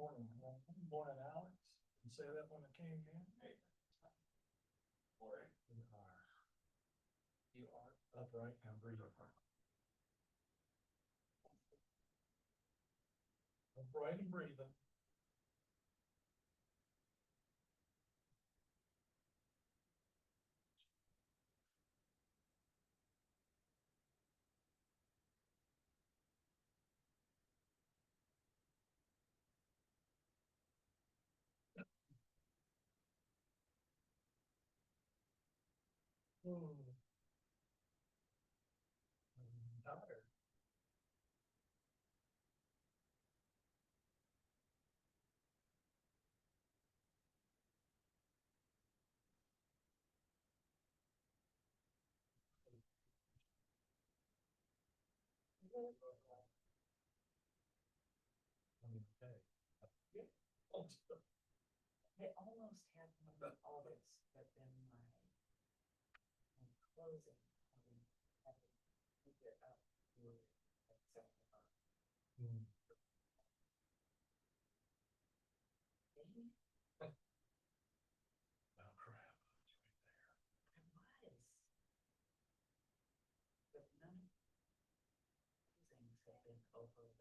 Morning, Alex. You say that when it came in? You are upright and breathing. Upright and breathing. I'm tired. I almost had one of August, but then my closing, I had to pick it up to accept the Oh, crap. I was. But none of these things have been over the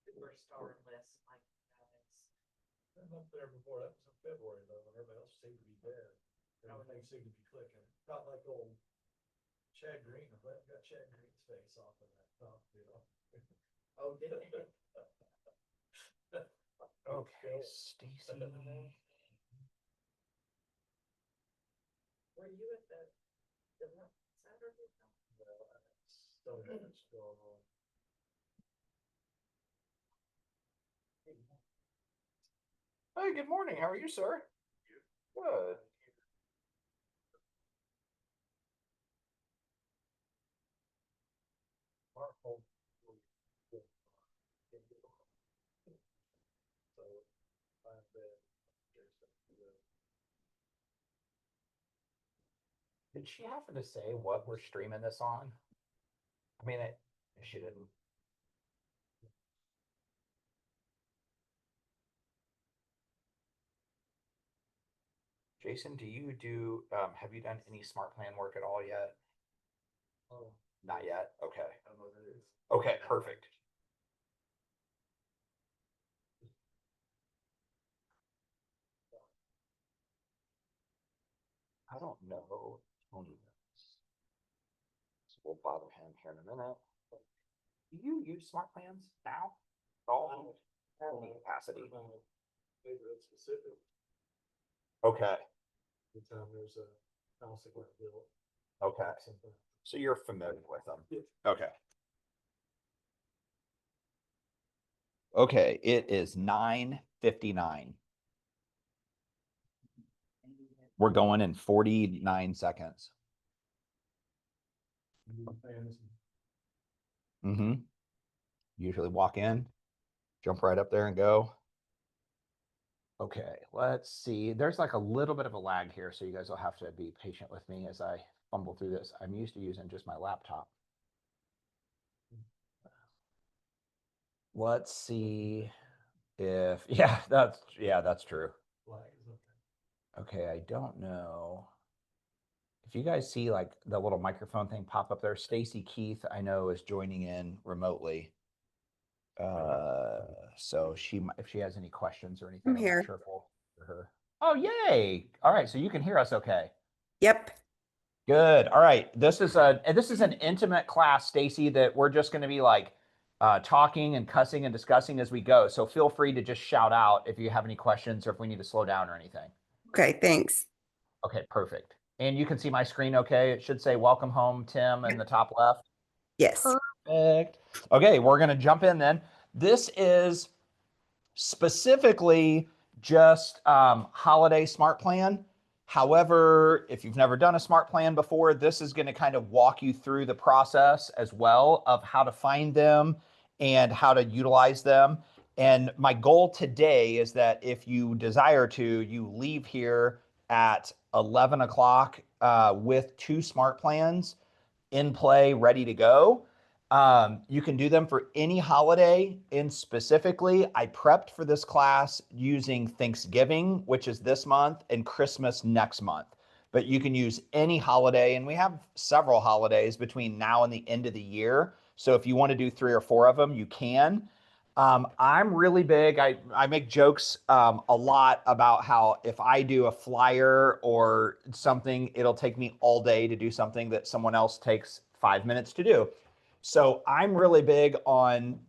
superstar list like that is. I've been up there before. That was in February though, when everybody else seemed to be dead. Everything seemed to be clicking. Not like old Chad Green. I got Chad Green's face off of that top deal. Oh, did it? Okay, Stacy. Were you at the Saturday? Well, so much going on. Hey, good morning. How are you, sir? Good. Did she happen to say what we're streaming this on? I mean, she didn't. Jason, have you done any smart plan work at all yet? Oh, Not yet. Okay. I don't know what that is. Okay, perfect. I don't know. Tony knows. So we'll bother him here in a minute. Do you use smart plans now? At all? Any capacity? Favorite specific. Okay. The time there's a house that got built. Okay. Something. So you're familiar with them. Yeah. Okay. Okay, it is 9:59. We're going in 49 seconds. Mm-hmm. Usually walk in, jump right up there and go. Okay, let's see. There's like a little bit of a lag here, so you guys will have to be patient with me as I fumble through this. I'm used to using just my laptop. Let's see if, yeah, that's true. Okay, I don't know. If you guys see like the little microphone thing pop up there, Stacy Keith, I know, is joining in remotely. So if she has any questions or anything, I'm here. not sure if we'll hear her. Oh, yay. All right. So you can hear us okay. Yep. Good. All right. This is an intimate class, Stacy, that we're just going to be like talking and cussing and discussing as we go. So feel free to just shout out if you have any questions or if we need to slow down or anything. Okay, thanks. Okay, perfect. And you can see my screen okay. It should say welcome home, Tim, in the top left. Yes. Perfect. Okay, we're going to jump in then. This is specifically just holiday smart plan. However, if you've never done a smart plan before, this is going to kind of walk you through the process as well of how to find them and how to utilize them. And my goal today is that if you desire to, you leave here at 11 o'clock with 2 smart plans in play, ready to go. You can do them for any holiday. And specifically, I prepped for this class using Thanksgiving, which is this month, and Christmas next month. But you can use any holiday, and we have several holidays between now and the end of the year. So if you want to do 3 or 4 of them, you can. I'm really big. I make jokes a lot about how if I do a flyer or something, it'll take me all day to do something that someone else takes 5 minutes to do. So I'm really big on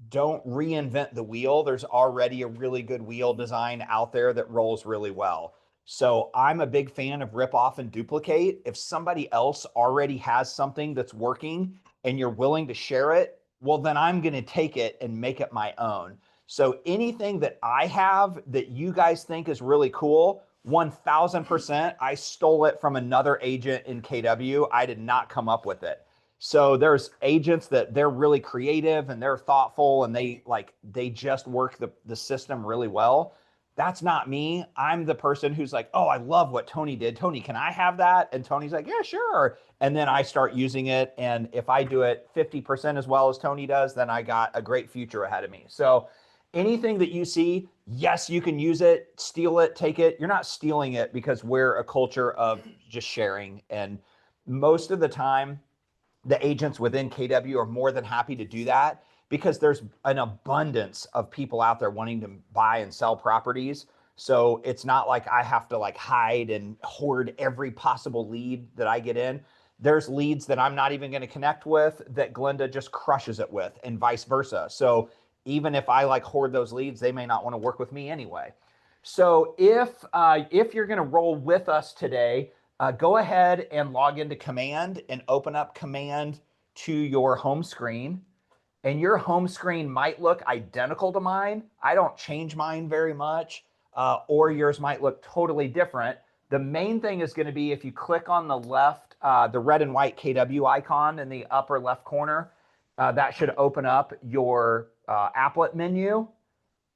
don't reinvent the wheel. There's already a really good wheel design out there that rolls really well. So I'm a big fan of rip off and duplicate. If somebody else already has something that's working and you're willing to share it, well, then I'm going to take it and make it my own. So anything that I have that you guys think is really cool, 1000%, I stole it from another agent in KW. I did not come up with it. So there's agents that they're really creative and they're thoughtful and they just work the system really well. That's not me. I'm the person who's like, oh, I love what Tony did. Tony, can I have that? And Tony's like, yeah, sure. And then I start using it. And if I do it 50% as well as Tony does, then I got a great future ahead of me. So anything that you see, yes, you can use it, steal it, take it. You're not stealing it because we're a culture of just sharing. And most of the time, the agents within KW are more than happy to do that because there's an abundance of people out there wanting to buy and sell properties. So it's not like I have to like hide and hoard every possible lead that I get in. There's leads that I'm not even going to connect with that Glenda just crushes it with, and vice versa. So even if I like hoard those leads, they may not want to work with me anyway. So if you're going to roll with us today, go ahead and log into Command and open up Command to your home screen. And your home screen might look identical to mine. I don't change mine very much, or yours might look totally different. The main thing is going to be if you click on the left, the red and white KW icon in the upper left corner, that should open up your applet menu.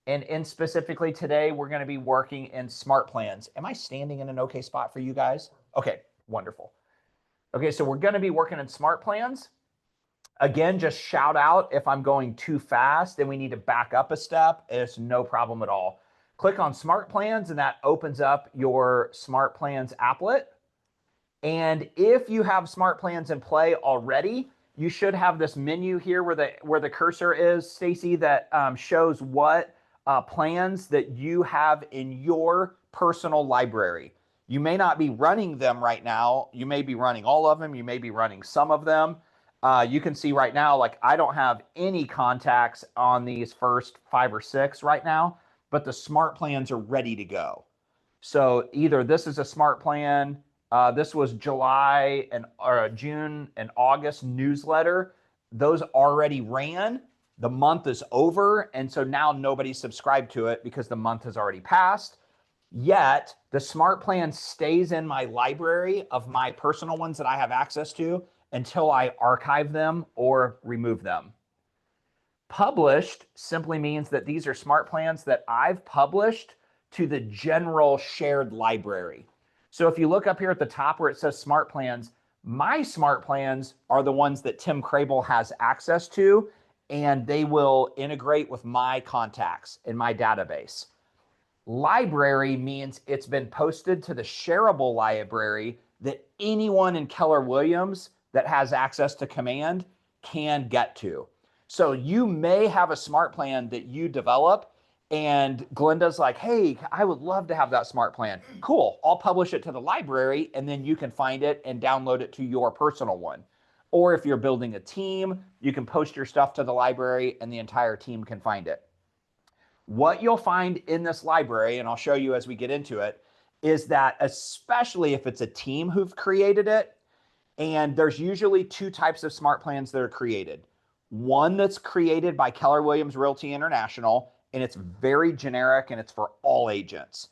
And in specifically today, we're going to be working in smart plans. Am I standing in an okay spot for you guys? Okay, wonderful. Okay, so we're going to be working in smart plans. Again, just shout out if I'm going too fast and we need to back up a step. It's no problem at all. Click on smart plans and that opens up your smart plans applet. And if you have smart plans in play already, you should have this menu here where the cursor is, Stacy, that shows what plans that you have in your personal library. You may not be running them right now. You may be running all of them. You may be running some of them. You can see right now, like I don't have any contacts on these first 5 or 6 right now, but the smart plans are ready to go. So either this is a smart plan, this was July and or June and August newsletter. Those already ran. The month is over, and so now nobody's subscribed to it because the month has already passed. Yet the smart plan stays in my library of my personal ones that I have access to until I archive them or remove them. Published simply means that these are smart plans that I've published to the general shared library. So if you look up here at the top where it says smart plans, my smart plans are the ones that Tim Krabiel has access to, and they will integrate with my contacts in my database. Library means it's been posted to the shareable library that anyone in Keller Williams that has access to Command can get to. So you may have a smart plan that you develop and Glenda's like, hey, I would love to have that smart plan. Cool, I'll publish it to the library and then you can find it and download it to your personal one. Or if you're building a team, you can post your stuff to the library and the entire team can find it. What you'll find in this library, and I'll show you as we get into it, is that especially if it's a team who've created it, and there's usually 2 types of smart plans that are created. One that's created by Keller Williams Realty International, and it's very generic and it's for all agents.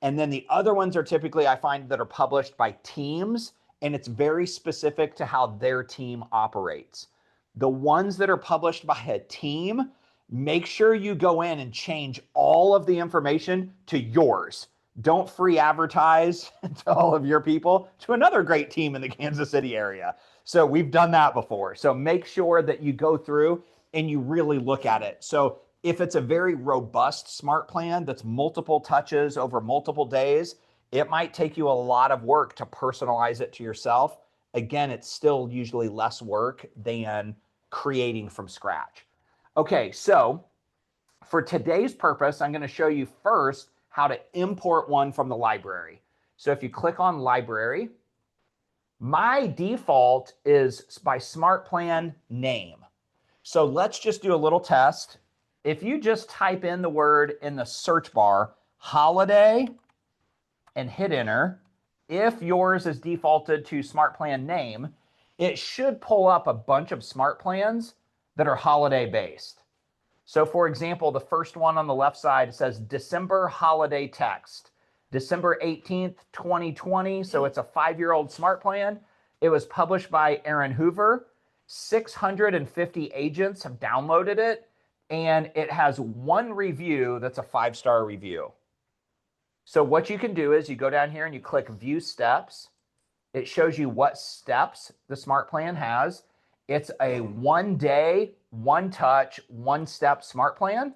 And then the other ones are typically, I find, that are published by teams, and it's very specific to how their team operates. The ones that are published by a team, make sure you go in and change all of the information to yours. Don't free advertise to all of your people to another great team in the Kansas City area. So we've done that before. So make sure that you go through and you really look at it. So if it's a very robust smart plan that's multiple touches over multiple days, it might take you a lot of work to personalize it to yourself. Again, it's still usually less work than creating from scratch. Okay, so for today's purpose, I'm going to show you first how to import one from the library. So if you click on library, my default is by smart plan name. So let's just do a little test. If you just type in the word in the search bar, holiday, and hit enter, if yours is defaulted to smart plan name, it should pull up a bunch of smart plans that are holiday based. So for example, the first one on the left side says December holiday text, December 18th, 2020. So it's a 5-year-old smart plan. It was published by Aaron Hoover. 650 agents have downloaded it, and it has one review that's a 5-star review. So what you can do is you go down here and you click view steps. It shows you what steps the smart plan has. It's a 1-day, 1-touch, 1-step smart plan,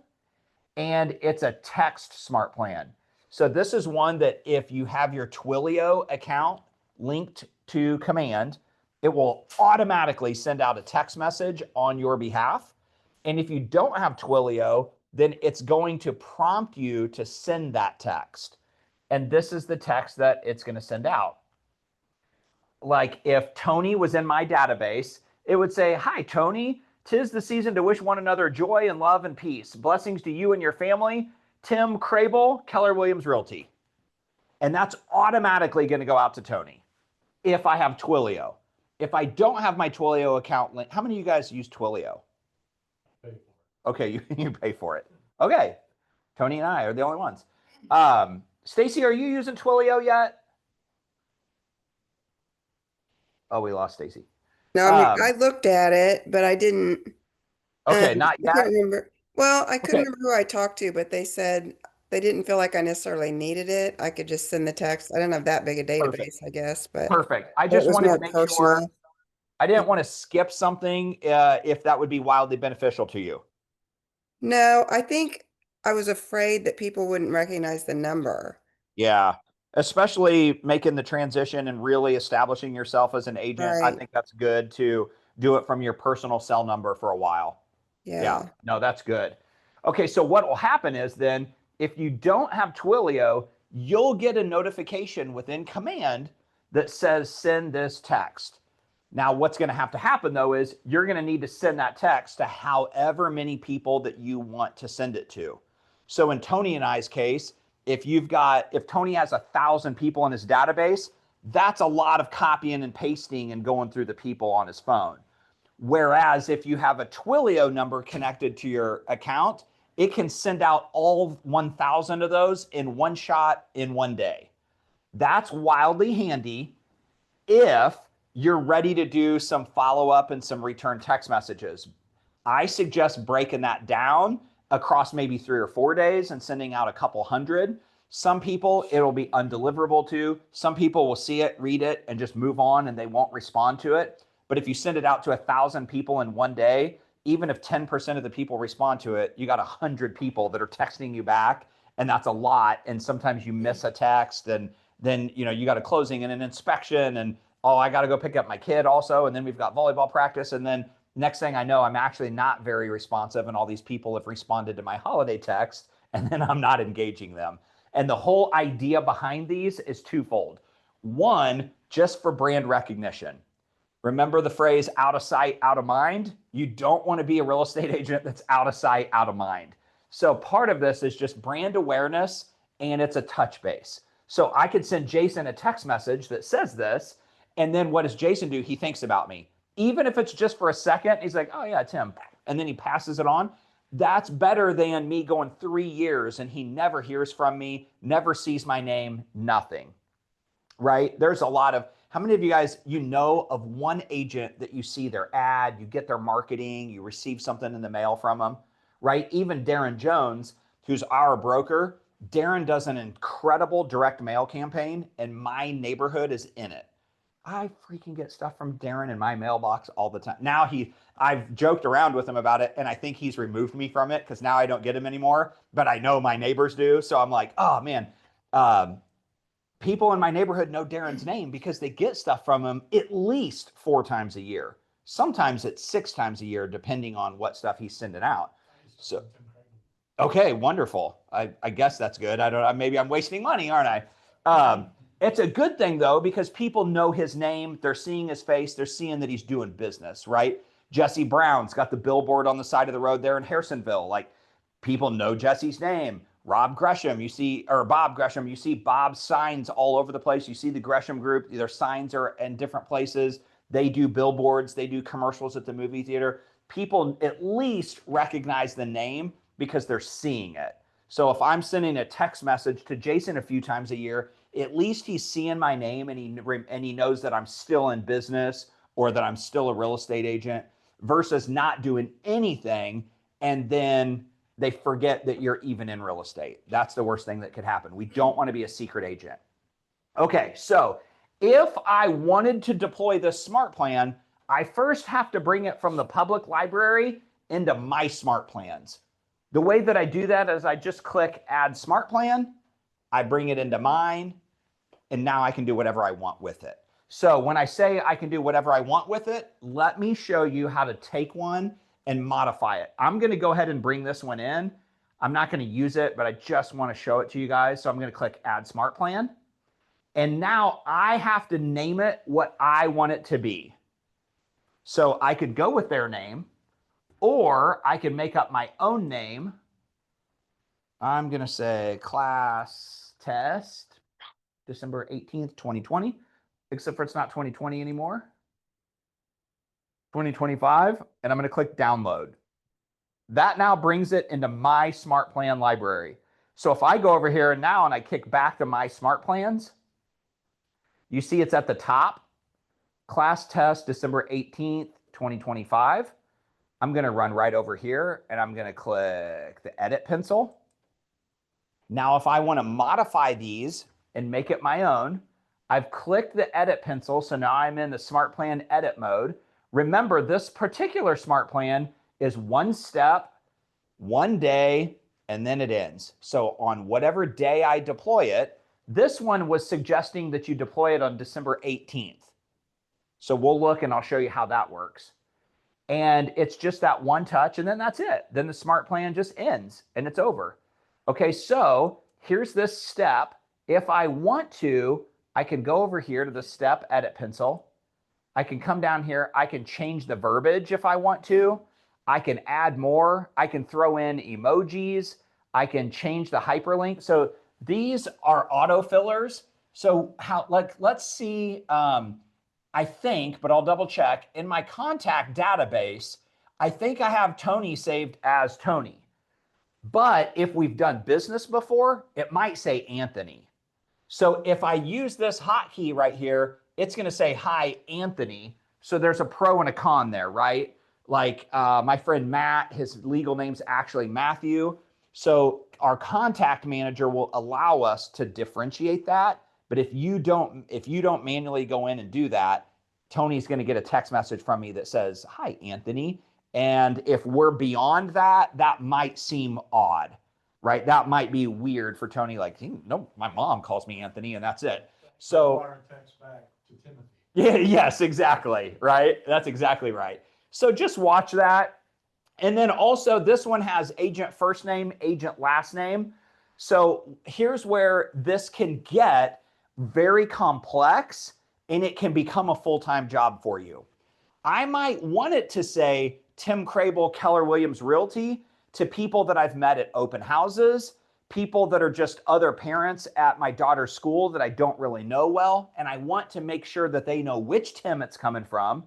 and it's a text smart plan. So this is one that if you have your Twilio account linked to Command, it will automatically send out a text message on your behalf. And if you don't have Twilio, then it's going to prompt you to send that text. And this is the text that it's going to send out. Like if Tony was in my database, it would say, "Hi, Tony. 'Tis the season to wish one another joy and love and peace. Blessings to you and your family. Tim Krabiel, Keller Williams Realty." And that's automatically going to go out to Tony if I have Twilio. If I don't have my Twilio account link, how many of you guys use Twilio? Pay for it. Okay, you pay for it. Okay, Tony and I are the only ones. Stacy, are you using Twilio yet? Oh, we lost Stacy. No, I mean, I looked at it, but I didn't. Okay, not I yet. can't remember. Well, I couldn't Okay. remember who I talked to, but they said they didn't feel like I necessarily needed it. I could just send the text. I don't have that big a database, I guess, but Perfect. I it just was wanted to more make personal. sure. I didn't want to skip something if that would be wildly beneficial to you. No, I think I was afraid that people wouldn't recognize the number. Yeah, especially making the transition and really establishing yourself as an agent. I Right. think that's good to do it from your personal cell number for a while. Yeah. No, that's good. Okay, so what will happen is then if you don't have Twilio, you'll get a notification within Command that says send this text. Now, what's going to happen though is you're going to need to send that text to however many people that you want to send it to. So in Tony and I's case, if Tony has 1,000 people in his database, that's a lot of copying and pasting and going through the people on his phone. Whereas if you have a Twilio number connected to your account, it can send out all 1,000 of those in one shot in one day. That's wildly handy if you're ready to do some follow-up and some return text messages. I suggest breaking that down across maybe 3 or 4 days and sending out a couple hundred. Some people it'll be undeliverable to. Some people will see it, read it, and just move on and they won't respond to it. But if you send it out to 1,000 people in one day, even if 10% of the people respond to it, you got 100 people that are texting you back, and that's a lot. And sometimes you miss a text, and then you got a closing and an inspection, and I got to go pick up my kid also, and then we've got volleyball practice, and then next thing I know, I'm actually not very responsive, and all these people have responded to my holiday text, and then I'm not engaging them. And the whole idea behind these is twofold. One, just for brand recognition. Remember the phrase out of sight, out of mind? You don't want to be a real estate agent that's out of sight, out of mind. So part of this is just brand awareness, and it's a touch base. So I could send Jason a text message that says this, and then what does Jason do? He thinks about me. Even if it's just for a second, he's like, "Oh yeah, Tim." And then he passes it on. That's better than me going 3 years and he never hears from me, never sees my name, nothing. Right? There's a lot of, how many of you guys, you know of one agent that you see their ad, you get their marketing, you receive something in the mail from them, right? Even Darren Jones, who's our broker, Darren does an incredible direct mail campaign and my neighborhood is in it. I freaking get stuff from Darren in my mailbox all the time. Now I've joked around with him about it and I think he's removed me from it because now I don't get him anymore, but I know my neighbors do. So I'm like, oh man, people in my neighborhood know Darren's name because they get stuff from him at least 4 times a year. Sometimes it's 6 times a year, depending on what stuff he's sending out. So, okay, wonderful. I guess that's good. I don't know. Maybe I'm wasting money, aren't I? It's a good thing though, because people know his name. They're seeing his face. They're seeing that he's doing business, right? Jesse Brown's got the billboard on the side of the road there in Harrisonville. Like, people know Jesse's name. Rob Gresham, you see, or Bob Gresham, you see Bob's signs all over the place. You see the Gresham Group, their signs are in different places. They do billboards, they do commercials at the movie theater. People at least recognize the name because they're seeing it. So if I'm sending a text message to Jason a few times a year, at least he's seeing my name and he knows that I'm still in business or that I'm still a real estate agent, versus not doing anything and then they forget that you're even in real estate. That's the worst thing that could happen. We don't want to be a secret agent. Okay, so if I wanted to deploy this smart plan, I first have to bring it from the public library into my smart plans. The way that I do that is I just click Add Smart Plan. I bring it into mine, and now I can do whatever I want with it. So when I say I can do whatever I want with it, let me show you how to take one and modify it. I'm going to go ahead and bring this one in. I'm not going to use it, but I just want to show it to you guys. So I'm going to click Add Smart Plan. And now I have to name it what I want it to be. So I could go with their name, or I can make up my own name. I'm going to say class test, December 18th, 2020, except for it's not 2020 anymore. 2025, and I'm going to click download. That now brings it into my smart plan library. So if I go over here now and I kick back to my smart plans, you see it's at the top, class test December 18th, 2025. I'm going to run right over here and I'm going to click the edit pencil. Now, if I want to modify these and make it my own, I've clicked the edit pencil. So now I'm in the smart plan edit mode. Remember, this particular smart plan is 1 step, 1 day, and then it ends. So on whatever day I deploy it, this one was suggesting that you deploy it on December 18th. So we'll look and I'll show you how that works. And it's just that one touch and then that's it. Then the smart plan just ends and it's over. Okay, so here's this step. If I want to, I can go over here to the step edit pencil. I can come down here. I can change the verbiage if I want to. I can add more. I can throw in emojis. I can change the hyperlink. So these are auto fillers. So let's see, I think, but I'll double check. In my contact database, I think I have Tony saved as Tony. But if we've done business before, it might say Anthony. So if I use this hotkey right here, it's going to say, hi, Anthony. So there's a pro and a con there, right? Like my friend Matt, his legal name's actually Matthew. So our contact manager will allow us to differentiate that. But if you don't manually go in and do that, Tony's going to get a text message from me that says, hi, Anthony. And if we're beyond that, that might seem odd, right? That might be weird for Tony. Like, no, my mom calls me Anthony and that's it. So Text back to Timothy. yeah, yes, exactly, right? That's exactly right. So just watch that. And then also this one has agent first name, agent last name. So here's where this can get very complex and it can become a full-time job for you. I might want it to say Tim Krabiel, Keller Williams Realty to people that I've met at open houses, people that are just other parents at my daughter's school that I don't really know well. And I want to make sure that they know which Tim it's coming from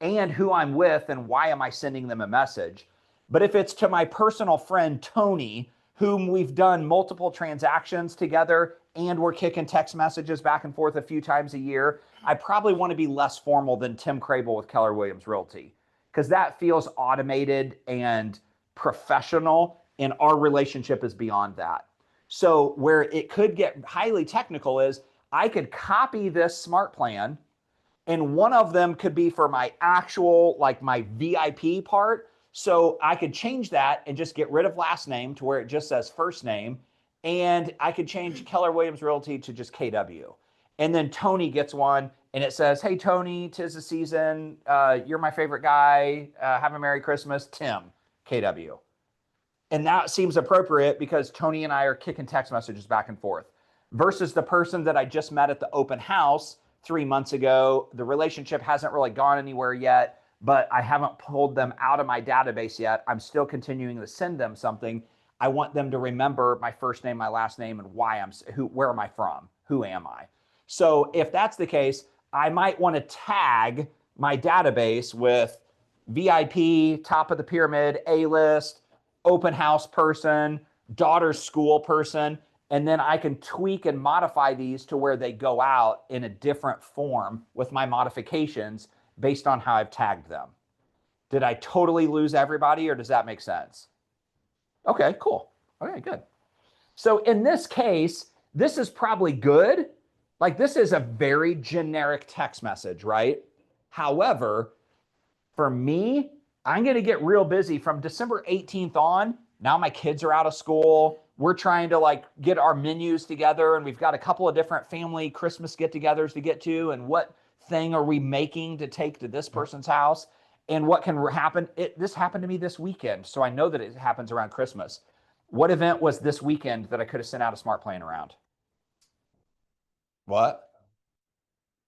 and who I'm with and why am I sending them a message. But if it's to my personal friend, Tony, whom we've done multiple transactions together and we're kicking text messages back and forth a few times a year, I probably want to be less formal than Tim Krabiel with Keller Williams Realty, because that feels automated and professional, and our relationship is beyond that. So where it could get highly technical is I could copy this smart plan, and one of them could be for my actual, like my VIP part. So I could change that and just get rid of last name to where it just says first name. And I could change Keller Williams Realty to just KW. And then Tony gets one and it says, hey, Tony, 'tis the season. You're my favorite guy. Have a Merry Christmas, Tim, KW. And that seems appropriate because Tony and I are kicking text messages back and forth versus the person that I just met at the open house 3 months ago. The relationship hasn't really gone anywhere yet, but I haven't pulled them out of my database yet. I'm still continuing to send them something. I want them to remember my first name, my last name, and where am I from? Who am I? So if that's the case, I might want to tag my database with VIP, top of the pyramid, A-list, open house person, daughter's school person, and then I can tweak and modify these to where they go out in a different form with my modifications based on how I've tagged them. Did I totally lose everybody, or does that make sense? Okay, cool. Okay, good. So in this case, this is probably good. Like, this is a very generic text message, right? However, for me, I'm going to get real busy from December 18th on. Now my kids are out of school. We're trying to like get our menus together, and we've got a couple of different family Christmas get-togethers to get to, and what thing are we making to take to this person's house, and what can happen. This happened to me this weekend, so I know that it happens around Christmas. What event was this weekend that I could have sent out a smart plan around? What?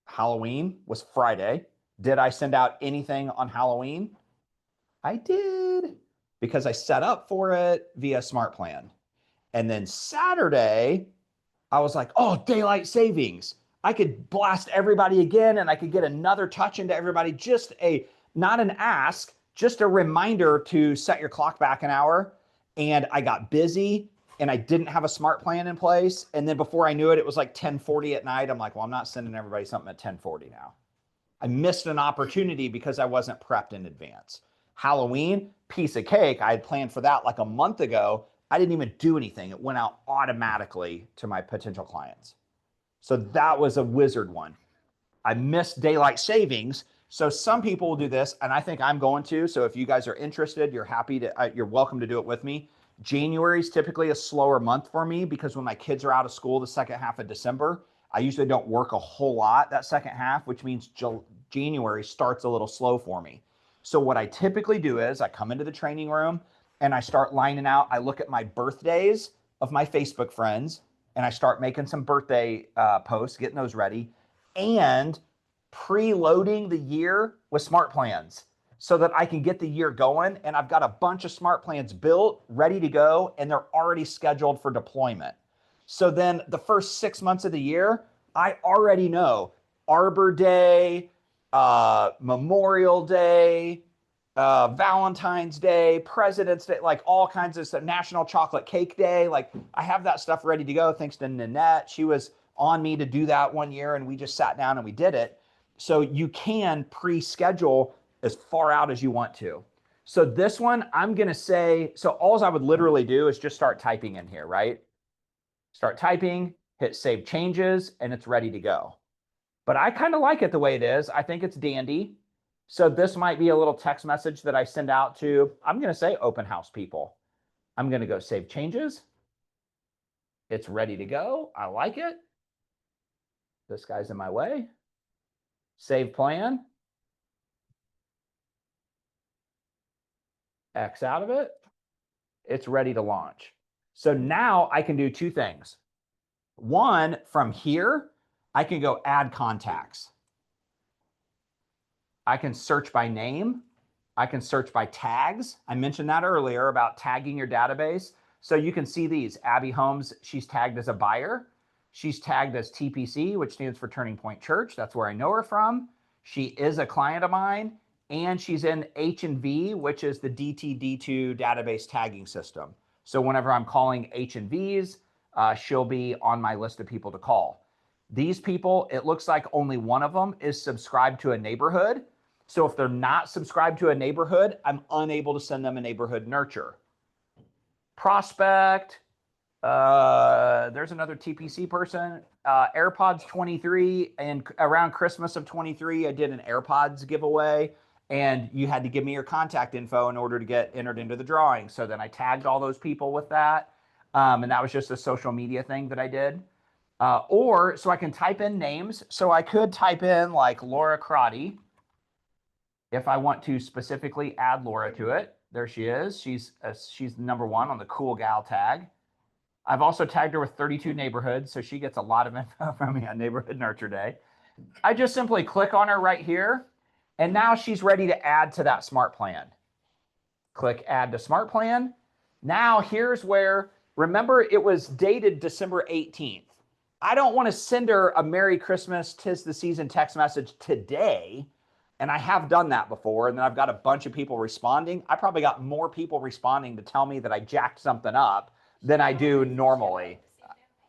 Halloween was Friday. Did I send out anything on Halloween? I did, because I set up for it via smart plan. And then Saturday, I was like, oh, daylight savings. I could blast everybody again, and I could get another touch into everybody. Just not an ask, just a reminder to set your clock back an hour. And I got busy, and I didn't have a smart plan in place. And then before I knew it, it was like 10:40 at night. I'm like, well, I'm not sending everybody something at 10:40 now. I missed an opportunity because I wasn't prepped in advance. Halloween, piece of cake. I had planned for that like a month ago. I didn't even do anything. It went out automatically to my potential clients. So that was a wizard one. I missed daylight savings. So some people will do this, and I think I'm going to. So if you guys are interested, you're welcome to do it with me. January is typically a slower month for me because when my kids are out of school the second half of December, I usually don't work a whole lot that second half, which means January starts a little slow for me. So what I typically do is I come into the training room and I start lining out. I look at my birthdays of my Facebook friends, and I start making some birthday posts, getting those ready, and preloading the year with smart plans so that I can get the year going. And I've got a bunch of smart plans built, ready to go, and they're already scheduled for deployment. So then the first 6 months of the year, I already know Arbor Day, Memorial Day, Valentine's Day, President's Day, like all kinds of stuff, National Chocolate Cake Day. Like, I have that stuff ready to go thanks to Nanette. She was on me to do that one year, and we just sat down and we did it. So you can pre-schedule as far out as you want to. So this one, I'm going to say, so all I would literally do is just start typing in here, right? Start typing, hit save changes, and it's ready to go. But I kind of like it the way it is. I think it's dandy. So this might be a little text message that I send out to, I'm going to say open house people. I'm going to go save changes. It's ready to go. I like it. This guy's in my way. Save plan. X out of it. It's ready to launch. So now I can do two things. One, from here, I can go add contacts. I can search by name. I can search by tags. I mentioned that earlier about tagging your database. So you can see these. Abby Holmes, she's tagged as a buyer. She's tagged as TPC, which stands for Turning Point Church. That's where I know her from. She is a client of mine. and she's in H&V, which is the DTD2 database tagging system. So whenever I'm calling H&Vs, she'll be on my list of people to call. These people, it looks like only one of them is subscribed to a neighborhood. So if they're not subscribed to a neighborhood, I'm unable to send them a neighborhood nurture. Prospect, there's another TPC person, AirPods 23, and around Christmas of 23, I did an AirPods giveaway, and you had to give me your contact info in order to get entered into the drawing. So then I tagged all those people with that, and that was just a social media thing that I did. So I can type in names. So I could type in like Laura Crotty if I want to specifically add Laura to it. There she is. She's number 1 on the cool gal tag. I've also tagged her with 32 neighborhoods, so she gets a lot of info from me on Neighborhood Nurture Day. I just simply click on her right here, and now she's ready to add to that smart plan. Click Add to Smart Plan. Now here's where, remember it was dated December 18th. I don't want to send her a Merry Christmas, 'tis the season text message today. And I have done that before, and then I've got a bunch of people responding. I probably got more people responding to tell me that I jacked something up than I do normally.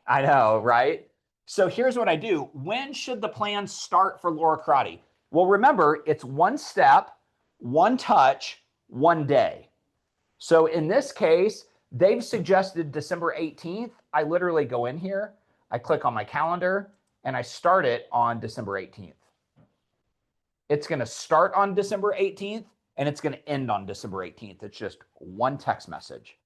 I know, right? So here's what I do. When should the plan start for Laura Crotty? Well, remember, it's 1 step, 1 touch, 1 day. So in this case, they've suggested December 18th. I literally go in here, I click on my calendar, and I start it on December 18th. It's going to start on December 18th, and it's going to end on December 18th. It's just 1 text message.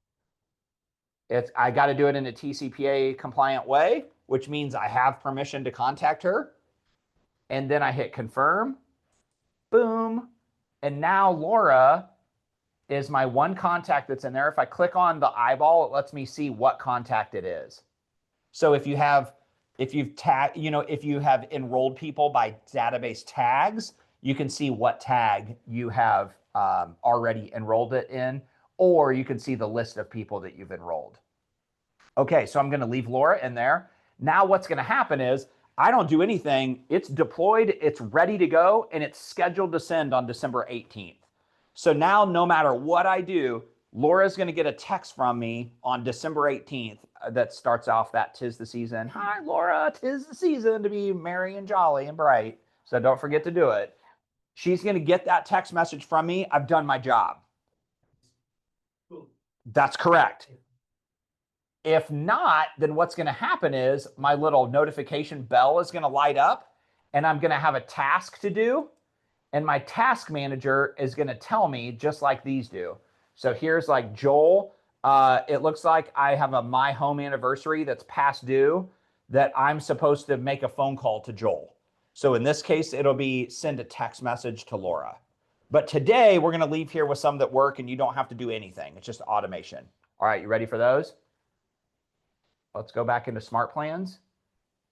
I got to do it in a TCPA compliant way, which means I have permission to contact her. And then I hit confirm. Boom. And now Laura is my 1 contact that's in there. If I click on the eyeball, it lets me see what contact it is. So if you have enrolled people by database tags, you can see what tag you have already enrolled it in, or you can see the list of people that you've enrolled. Okay, so I'm going to leave Laura in there. Now what's going to happen is I don't do anything. It's deployed, it's ready to go, and it's scheduled to send on December 18th. So now no matter what I do, Laura's going to get a text from me on December 18th that starts off that 'tis the season. Hi, Laura, 'tis the season to be merry and jolly and bright. So don't forget to do it. She's going to get that text message from me. I've done my job. That's correct. If not, then what's going to happen is my little notification bell is going to light up, and I'm going to have a task to do. And my task manager is going to tell me just like these do. So here's like Joel. It looks like I have a My Home anniversary that's past due that I'm supposed to make a phone call to Joel. So in this case, it'll be send a text message to Laura. But today we're going to leave here with some that work and you don't have to do anything. It's just automation. All right, you ready for those? Let's go back into Smart Plans.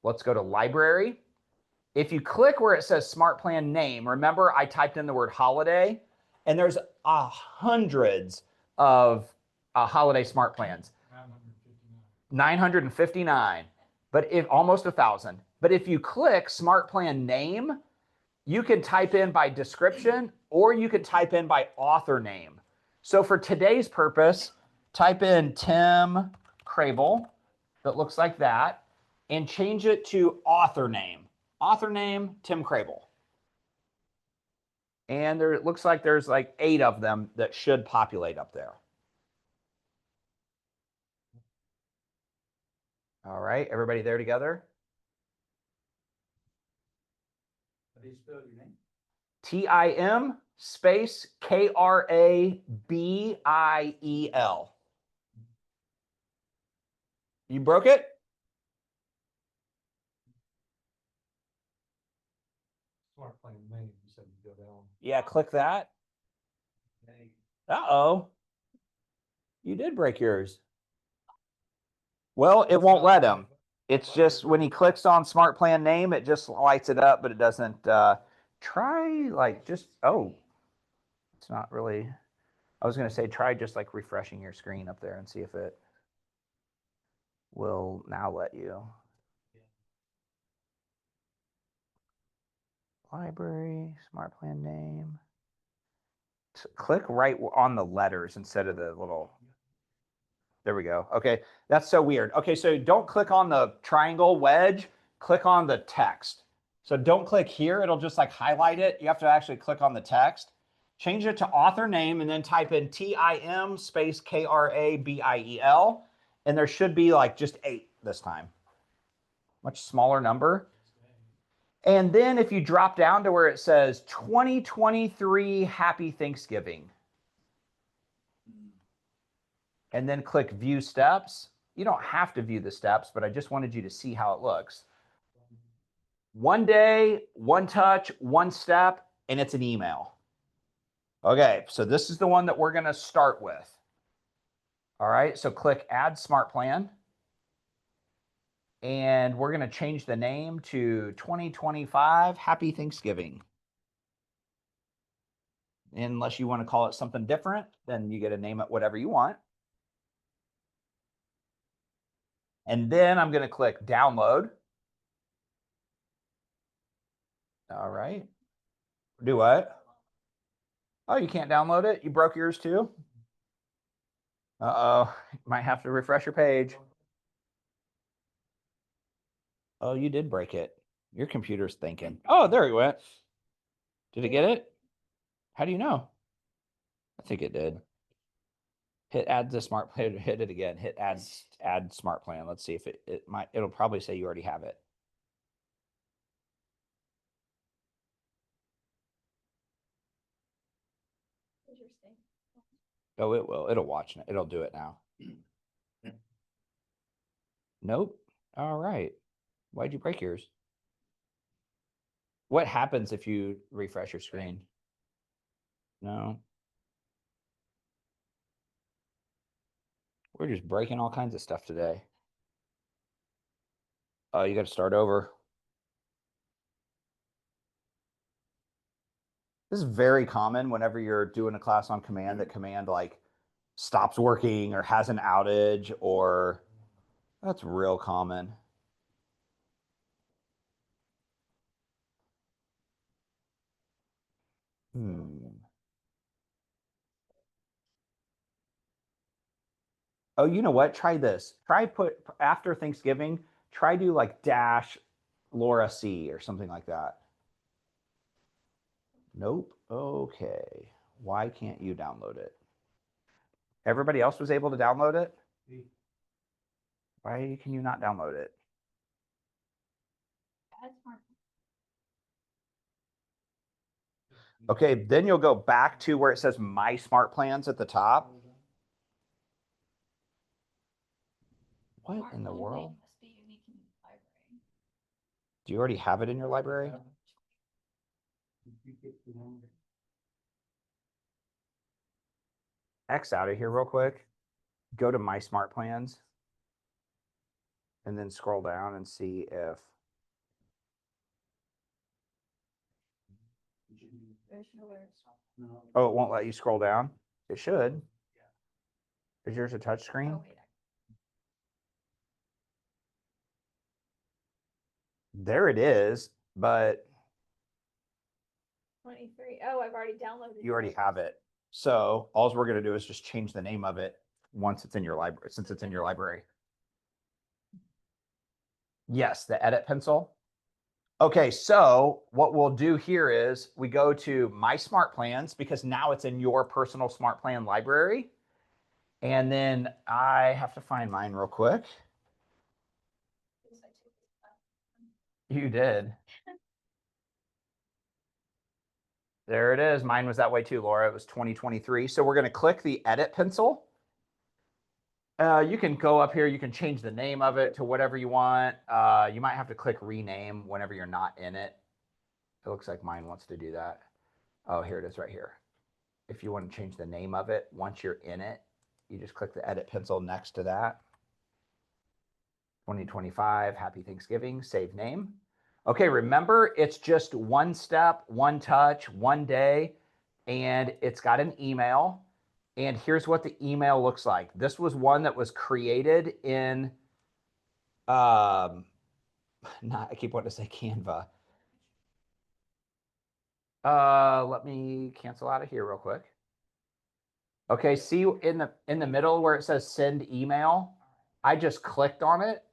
Let's go to Library. If you click where it says Smart Plan Name, remember I typed in the word holiday, and there's hundreds of holiday smart plans. 959, but if almost 1,000. But if you click Smart Plan Name, you can type in by description or you can type in by author name. So for today's purpose, type in Tim Krabiel, that looks like that, and change it to author name. Author name, Tim Krabiel. And it looks like there's like 8 of them that should populate up there. All right, everybody there together? How do you spell your name? Tim space Krabiel. You broke it? Smart Plan name, you said you go down. Yeah, click that. Name. Uh-oh. You did break yours. Well, it won't let him. It's just when he clicks on Smart Plan Name, it just lights it up, but it doesn't try like just, oh, it's not really, I was going to say try just like refreshing your screen up there and see if it will now let you. Library, Smart Plan Name. Click right on the letters instead of the little. There we go. Okay, that's so weird. Okay, so don't click on the triangle wedge, click on the text. So don't click here, it'll just like highlight it. You have to actually click on the text. Change it to author name and then type in TIM space KRABIEL. And there should be like just 8 this time. Much smaller number. And then if you drop down to where it says 2023 Happy Thanksgiving, and then click View Steps. You don't have to view the steps, but I just wanted you to see how it looks. One day, one touch, one step, and it's an email. Okay, so this is the one that we're going to start with. All right, so click Add Smart Plan. And we're going to change the name to 2025 Happy Thanksgiving. Unless you want to call it something different, then you get to name it whatever you want. And then I'm going to click Download. All right. Do what? Oh, you can't download it? You broke yours too? Uh-oh. Might have to refresh your page. Oh, you did break it. Your computer's thinking. Oh, there it went. Did it get it? How do you know? I think it did. Hit add the smart plan. Hit it again. Hit add smart plan. Let's see if it'll probably say you already have it. Interesting. Oh, it will. It'll watch it. It'll do it now. Nope. All right. Why'd you break yours? What happens if you refresh your screen? No. We're just breaking all kinds of stuff today. Oh, you got to start over. This is very common whenever you're doing a class on command that command like stops working or has an outage, or that's real common. Oh, you know what? Try this. Try put after Thanksgiving, try do like dash Laura C or something like that. Nope. Okay. Why can't you download it? Everybody else was able to download it? Why can you not download it? That's smart. Okay, then you'll go back to where it says My Smart Plans at the top. What in the world? Must be unique in the library. Do you already have it in your library? X out of here real quick. Go to My Smart Plans. And then scroll down and see if. Oh, it won't let you scroll down? It should. Is yours a touch screen? Oh, wait. There it is, but 23. Oh, I've already downloaded. you already have it. So all we're going to do is just change the name of it once it's in your library, since it's in your library. Yes, the edit pencil. Okay, so what we'll do here is we go to My Smart Plans because now it's in your personal smart plan library. And then I have to find mine real quick. You did. There it is. Mine was that way too, Laura. It was 2023. So we're going to click the edit pencil. You can go up here. You can change the name of it to whatever you want. You might have to click rename whenever you're not in it. It looks like mine wants to do that. Oh, here it is right here. If you want to change the name of it once you're in it, you just click the edit pencil next to that. 2025, Happy Thanksgiving, save name. Okay, remember, it's just one step, one touch, one day, and it's got an email. And here's what the email looks like. This was one that was created in, I keep wanting to say Canva. Let me cancel out of here real quick. Okay, see in the middle where it says send email, I just clicked on it.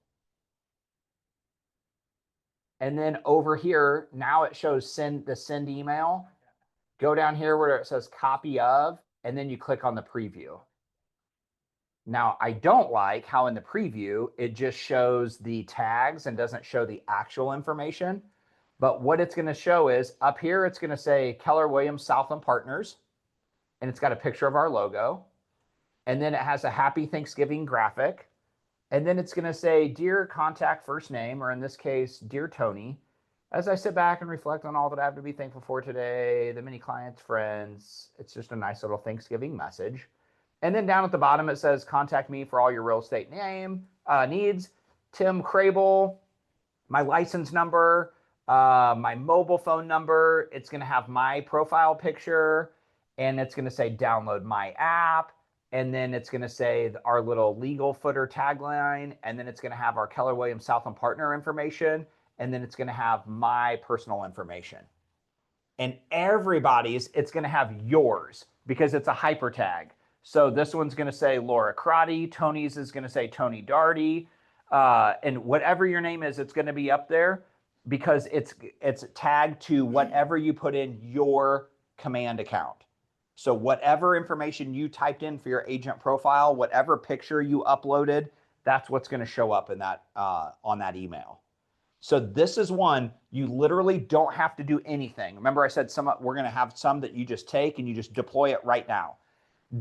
And then over here, now it shows send email. Go down here where it says copy of, and then you click on the preview. Now, I don't like how in the preview, it just shows the tags and doesn't show the actual information. But what it's going to show is up here, it's going to say Keller Williams Southland Partners, and it's got a picture of our logo. And then it has a happy Thanksgiving graphic. And then it's going to say, dear contact first name, or in this case, dear Tony, as I sit back and reflect on all that I have to be thankful for today, the many clients, friends, it's just a nice little Thanksgiving message. And then down at the bottom, it says, contact me for all your real estate needs. Tim Krabiel, my license number, my mobile phone number. It's going to have my profile picture, and it's going to say download my app. And then it's going to say our little legal footer tagline. And then it's going to have our Keller Williams Southland partner information. And then it's going to have my personal information. And everybody's, it's going to have yours because it's a hyper tag. So this one's going to say Laura Crotty. Tony's is going to say Tony Darty. And whatever your name is, it's going to be up there because it's tagged to whatever you put in your command account. So whatever information you typed in for your agent profile, whatever picture you uploaded, that's what's going to show up in that on that email. So this is one you literally don't have to do anything. Remember I said we're going to have some that you just take and you just deploy it right now.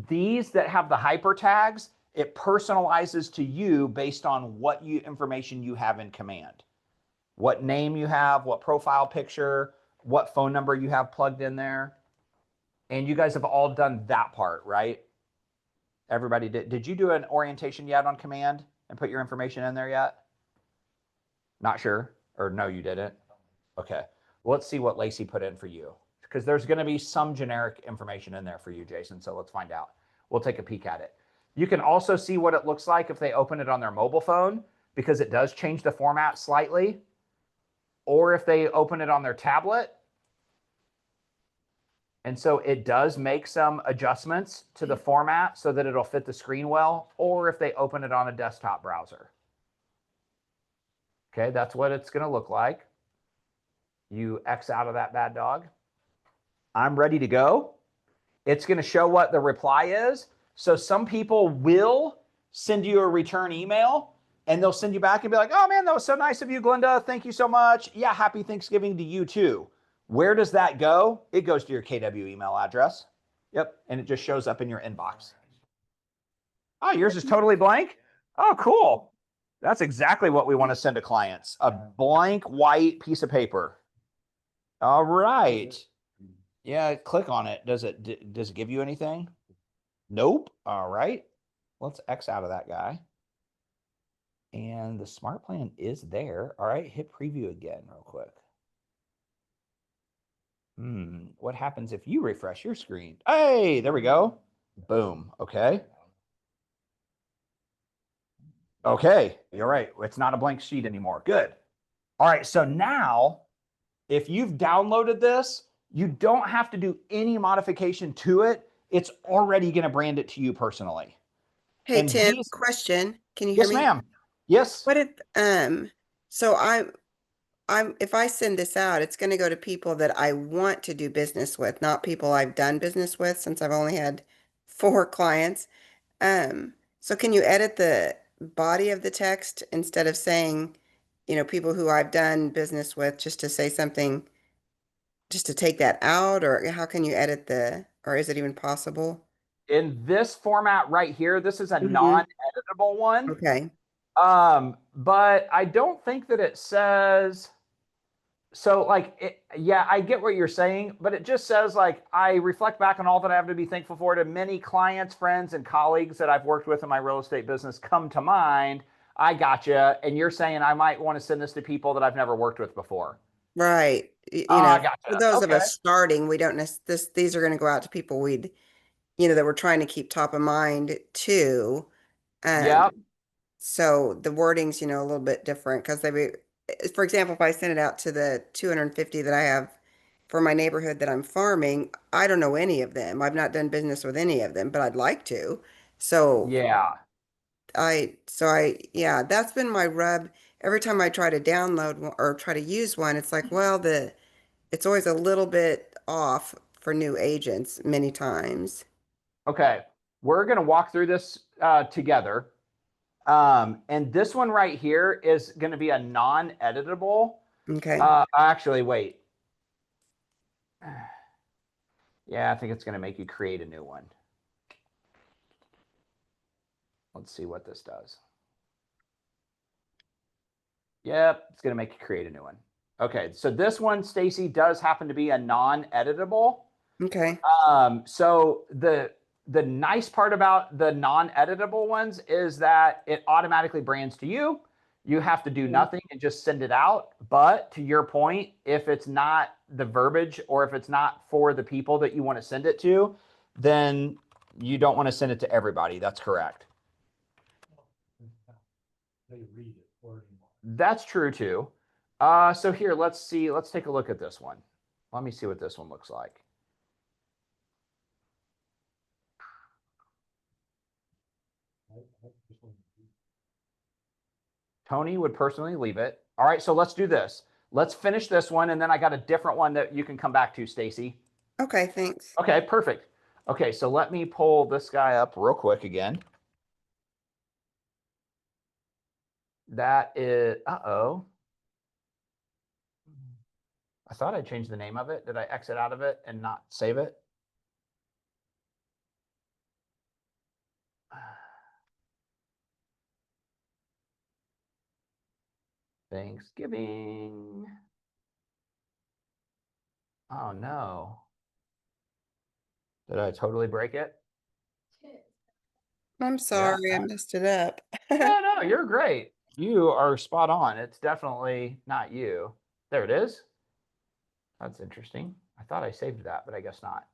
These that have the hyper tags, it personalizes to you based on what information you have in command. What name you have, what profile picture, what phone number you have plugged in there. And you guys have all done that part, right? Everybody did. Did you do an orientation yet on command and put your information in there yet? Not sure? Or no, you didn't? Okay. Well, let's see what Lacey put in for you. Because there's going to be some generic information in there for you, Jason. So let's find out. We'll take a peek at it. You can also see what it looks like if they open it on their mobile phone, because it does change the format slightly. Or if they open it on their tablet. And so it does make some adjustments to the format so that it'll fit the screen well, or if they open it on a desktop browser. Okay, that's what it's going to look like. You X out of that bad dog. I'm ready to go. It's going to show what the reply is. So some people will send you a return email and they'll send you back and be like, oh man, that was so nice of you, Glenda. Thank you so much. Yeah, happy Thanksgiving to you too. Where does that go? It goes to your KW email address. Yep. And it just shows up in your inbox. Oh, yours is totally blank? Oh, cool. That's exactly what we want to send to clients. A blank white piece of paper. All right. Yeah, click on it. Does it give you anything? Nope. All right. Let's X out of that guy. And the smart plan is there. All right, hit preview again real quick. What happens if you refresh your screen? Hey, there we go. Boom. Okay. Okay, you're right. It's not a blank sheet anymore. Good. All right, so now if you've downloaded this, you don't have to do any modification to it. It's already going to brand it to you personally. Hey, And Tim, question. Can you hear yes, me? ma'am. Yes. What if, so if I send this out, it's going to go to people that I want to do business with, not people I've done business with since I've only had 4 clients. So can you edit the body of the text instead of saying, people who I've done business with, just to say something, just to take that out, or how can you edit or is it even possible? In this format right here, this is a Mhm. non-editable one. Okay. But I don't think that it says, so like, yeah, I get what you're saying, but it just says like, I reflect back on all that I have to be thankful for. To many clients, friends, and colleagues that I've worked with in my real estate business come to mind. I gotcha. And you're saying I might want to send this to people that I've never worked with before. Right. I For gotcha. those of Okay. us starting, we don't these are going to go out to people that we're trying to keep top of mind too. Yep. So the wording's, a little bit different because for example, if I send it out to the 250 that I have for my neighborhood that I'm farming. I don't know any of them. I've not done business with any of them, but I'd like to. So Yeah. yeah, that's been my rub. Every time I try to download one or try to use one, it's like, well, it's always a little bit off for new agents many times. Okay. We're going to walk through this together. And this one right here is going to be a non-editable. Okay. Actually, wait. Yeah, I think it's going to make you create a new one. Let's see what this does. Yep, it's going to make you create a new one. Okay, so this one, Stacy, does happen to be a non-editable. Okay. So the nice part about the non-editable ones is that it automatically brands to you. You have to do nothing and just send it out. But to your point, if it's not the verbiage or if it's not for the people that you want to send it to, then you don't want to send it to everybody. That's correct. They read it wording. That's true too. So here, let's see. Let's take a look at this one. Let me see what this one looks like. Tony would personally leave it. All right, so let's do this. Let's finish this one, and then I got a different one that you can come back to, Stacy. Okay, thanks. Okay, perfect. Okay, so let me pull this guy up real quick again. That is, uh-oh. I thought I changed the name of it. Did I exit out of it and not save it? Thanksgiving. Oh no. Did I totally break it? I'm sorry, I messed it up. No, you're great. You are spot on. It's definitely not you. There it is. That's interesting. I thought I saved that, but I guess not.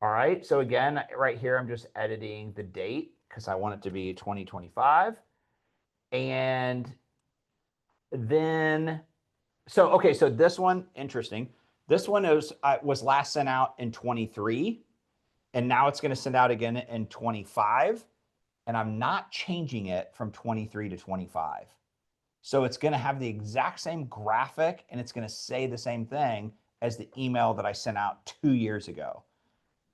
All right. So again, right here, I'm just editing the date because I want it to be 2025. And then, okay, so this one, interesting. This one was last sent out in 23, and now it's going to send out again in 25. And I'm not changing it from 23 to 25. So it's going to have the exact same graphic and it's going to say the same thing as the email that I sent out 2 years ago.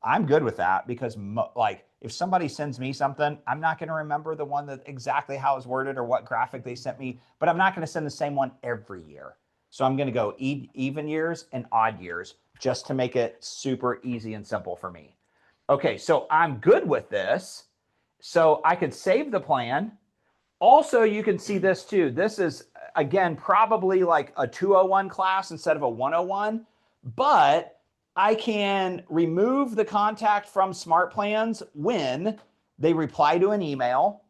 I'm good with that because like if somebody sends me something, I'm not going to remember the one that exactly how it's worded or what graphic they sent me, but I'm not going to send the same one every year. So I'm going to go even years and odd years just to make it super easy and simple for me. Okay, so I'm good with this. So I could save the plan. Also, you can see this too. This is, again, probably like a 201 class instead of a 101, but I can remove the contact from Smart Plans when they reply to an email,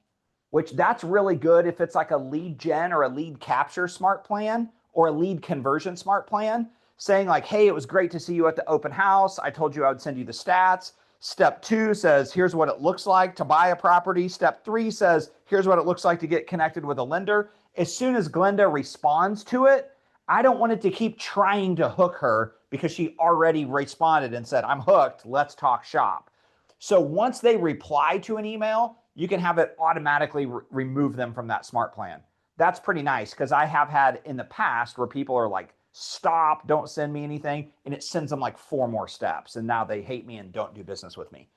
which that's really good if it's like a lead gen or a lead capture Smart Plan or a lead conversion Smart Plan, saying like, hey, it was great to see you at the open house. I told you I would send you the stats. Step 2 says, here's what it looks like to buy a property. Step 3 says, here's what it looks like to get connected with a lender. As soon as Glenda responds to it, I don't want it to keep trying to hook her because she already responded and said, I'm hooked, let's talk shop. So once they reply to an email, you can have it automatically remove them from that Smart Plan. That's pretty nice because I have had in the past where people are like, stop, don't send me anything. And it sends them like 4 more steps. And now they hate me and don't do business with me.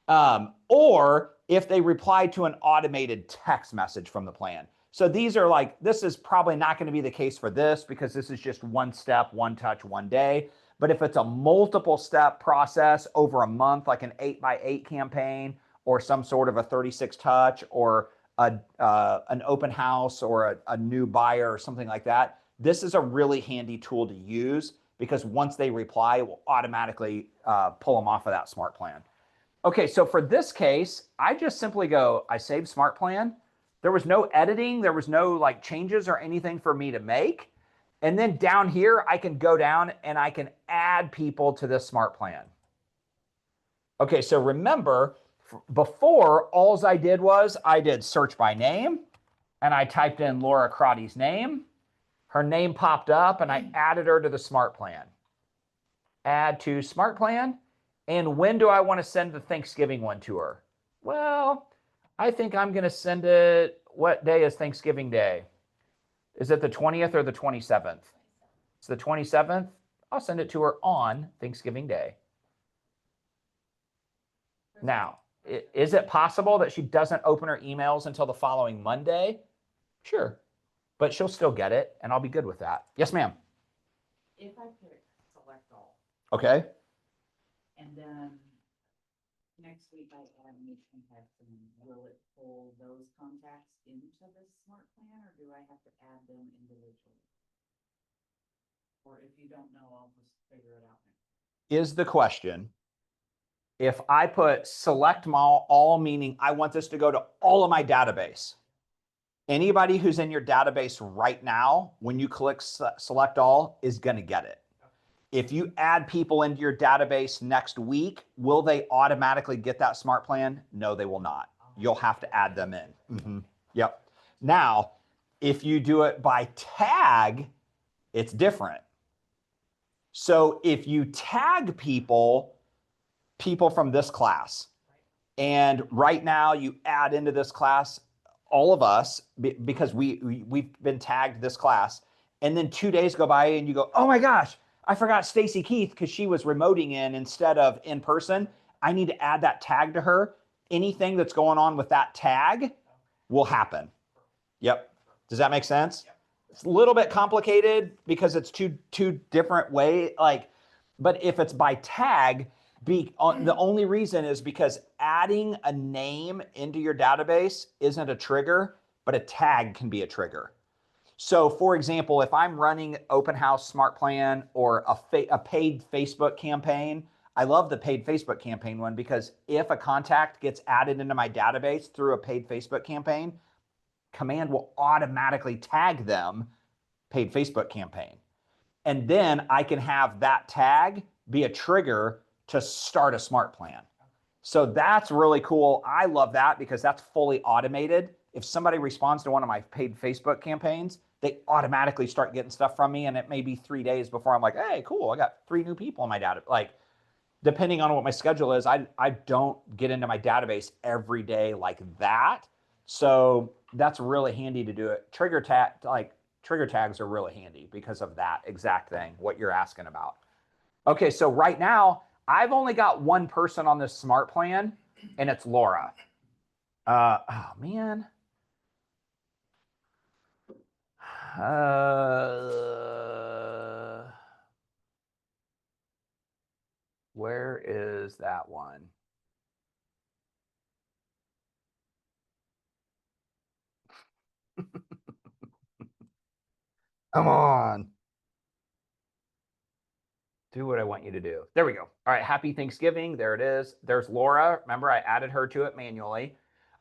Or if they reply to an automated text message from the plan. So these are like, this is probably not going to be the case for this because this is just one step, one touch, one day. But if it's a multiple step process over a month, like an 8x8 campaign or some sort of a 36 touch or an open house or a new buyer or something like that, this is a really handy tool to use because once they reply, it will automatically pull them off of that Smart Plan. Okay, so for this case, I just simply go, I save Smart Plan. There was no editing. There was no like changes or anything for me to make. And then down here, I can go down and I can add people to this Smart Plan. Okay, so remember, before, all I did was I did search by name and I typed in Laura Crotty's name. Her name popped up and I added her to the Smart Plan. add to Smart Plan. And when do I want to send the Thanksgiving one to her? Well, I think I'm going to send it. What day is Thanksgiving Day? Is it the 20th or the 27th? It's the 27th. I'll send it to her on Thanksgiving Day. Now, is it possible that she doesn't open her emails until the following Monday? Sure. But she'll still get it, and I'll be good with that. Yes, ma'am. If I pick select all, Okay. and then next week I add new contacts, and will it pull those contacts into this smart plan, or do I have to add them individually? Or if you don't know, I'll just figure it out next. Is the question, if I put select all, meaning I want this to go to all of my database, anybody who's in your database right now, when you click select all, is going to get it. If you add people into your database next week, will they automatically get that smart plan? No, they will not. You'll have to add them in. Yep. Now, if you do it by tag, it's different. So if you tag people from this class, and right now you add into this class all of us, because we've been tagged this class, and then 2 days go by and you go, oh my gosh, I forgot Stacy Keith because she was remoting in instead of in person. I need to add that tag to her. Anything that's going on with that tag will happen. Yep. Does that make sense? It's a little bit complicated because it's two different ways. But if it's by tag, the only reason is because adding a name into your database isn't a trigger, but a tag can be a trigger. So for example, if I'm running Open House Smart Plan or a paid Facebook campaign, I love the paid Facebook campaign one because if a contact gets added into my database through a paid Facebook campaign, Command will automatically tag them paid Facebook campaign. And then I can have that tag be a trigger to start a smart plan. So that's really cool. I love that because that's fully automated. If somebody responds to one of my paid Facebook campaigns, they automatically start getting stuff from me. And it may be 3 days before I'm like, hey, cool, I got 3 new people in my data. Depending on what my schedule is, I don't get into my database every day like that. So that's really handy to do it. Trigger tags are really handy because of that exact thing, what you're asking about. Okay, so right now, I've only got one person on this smart plan, and it's Laura. Oh, man. Where is that one? Come on. Do what I want you to do. There we go. All right, happy Thanksgiving. There it is. There's Laura. Remember, I added her to it manually.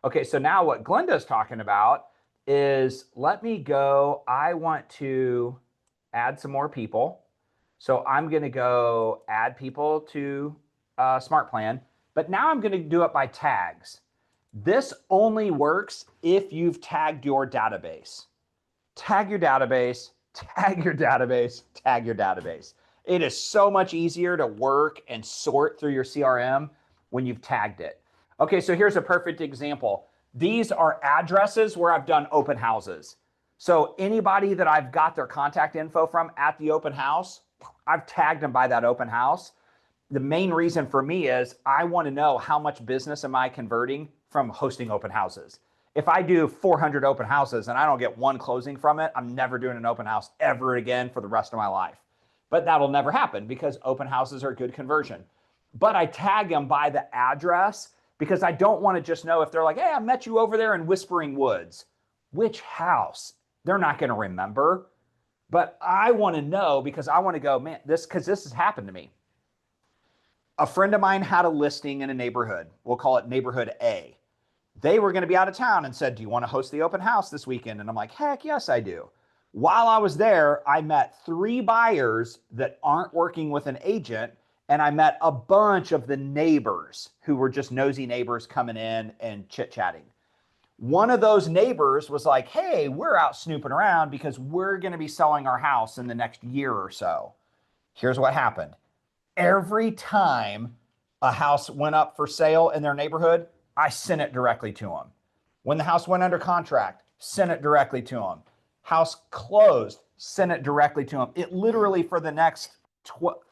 Okay, so now what Glenda's talking about is let me go. I want to add some more people. So I'm going to go add people to Smart Plan, but now I'm going to do it by tags. This only works if you've tagged your database. Tag your database, tag your database, tag your database. It is so much easier to work and sort through your CRM when you've tagged it. Okay, so here's a perfect example. These are addresses where I've done open houses. So anybody that I've got their contact info from at the open house, I've tagged them by that open house. The main reason for me is I want to know how much business am I converting from hosting open houses. If I do 400 open houses and I don't get one closing from it, I'm never doing an open house ever again for the rest of my life. But that'll never happen because open houses are good conversion. But I tag them by the address because I don't want to just know if they're like, hey, I met you over there in Whispering Woods. Which house? They're not going to remember. But I want to know because I want to go, man, this has happened to me. A friend of mine had a listing in a neighborhood. We'll call it neighborhood A. They were going to be out of town and said, do you want to host the open house this weekend? And I'm like, heck yes, I do. While I was there, I met 3 buyers that aren't working with an agent, and I met a bunch of the neighbors who were just nosy neighbors coming in and chit-chatting. One of those neighbors was like, hey, we're out snooping around because we're going to be selling our house in the next year or so. Here's what happened. Every time a house went up for sale in their neighborhood, I sent it directly to them. When the house went under contract, sent it directly to them. House closed, sent it directly to them. It literally for the next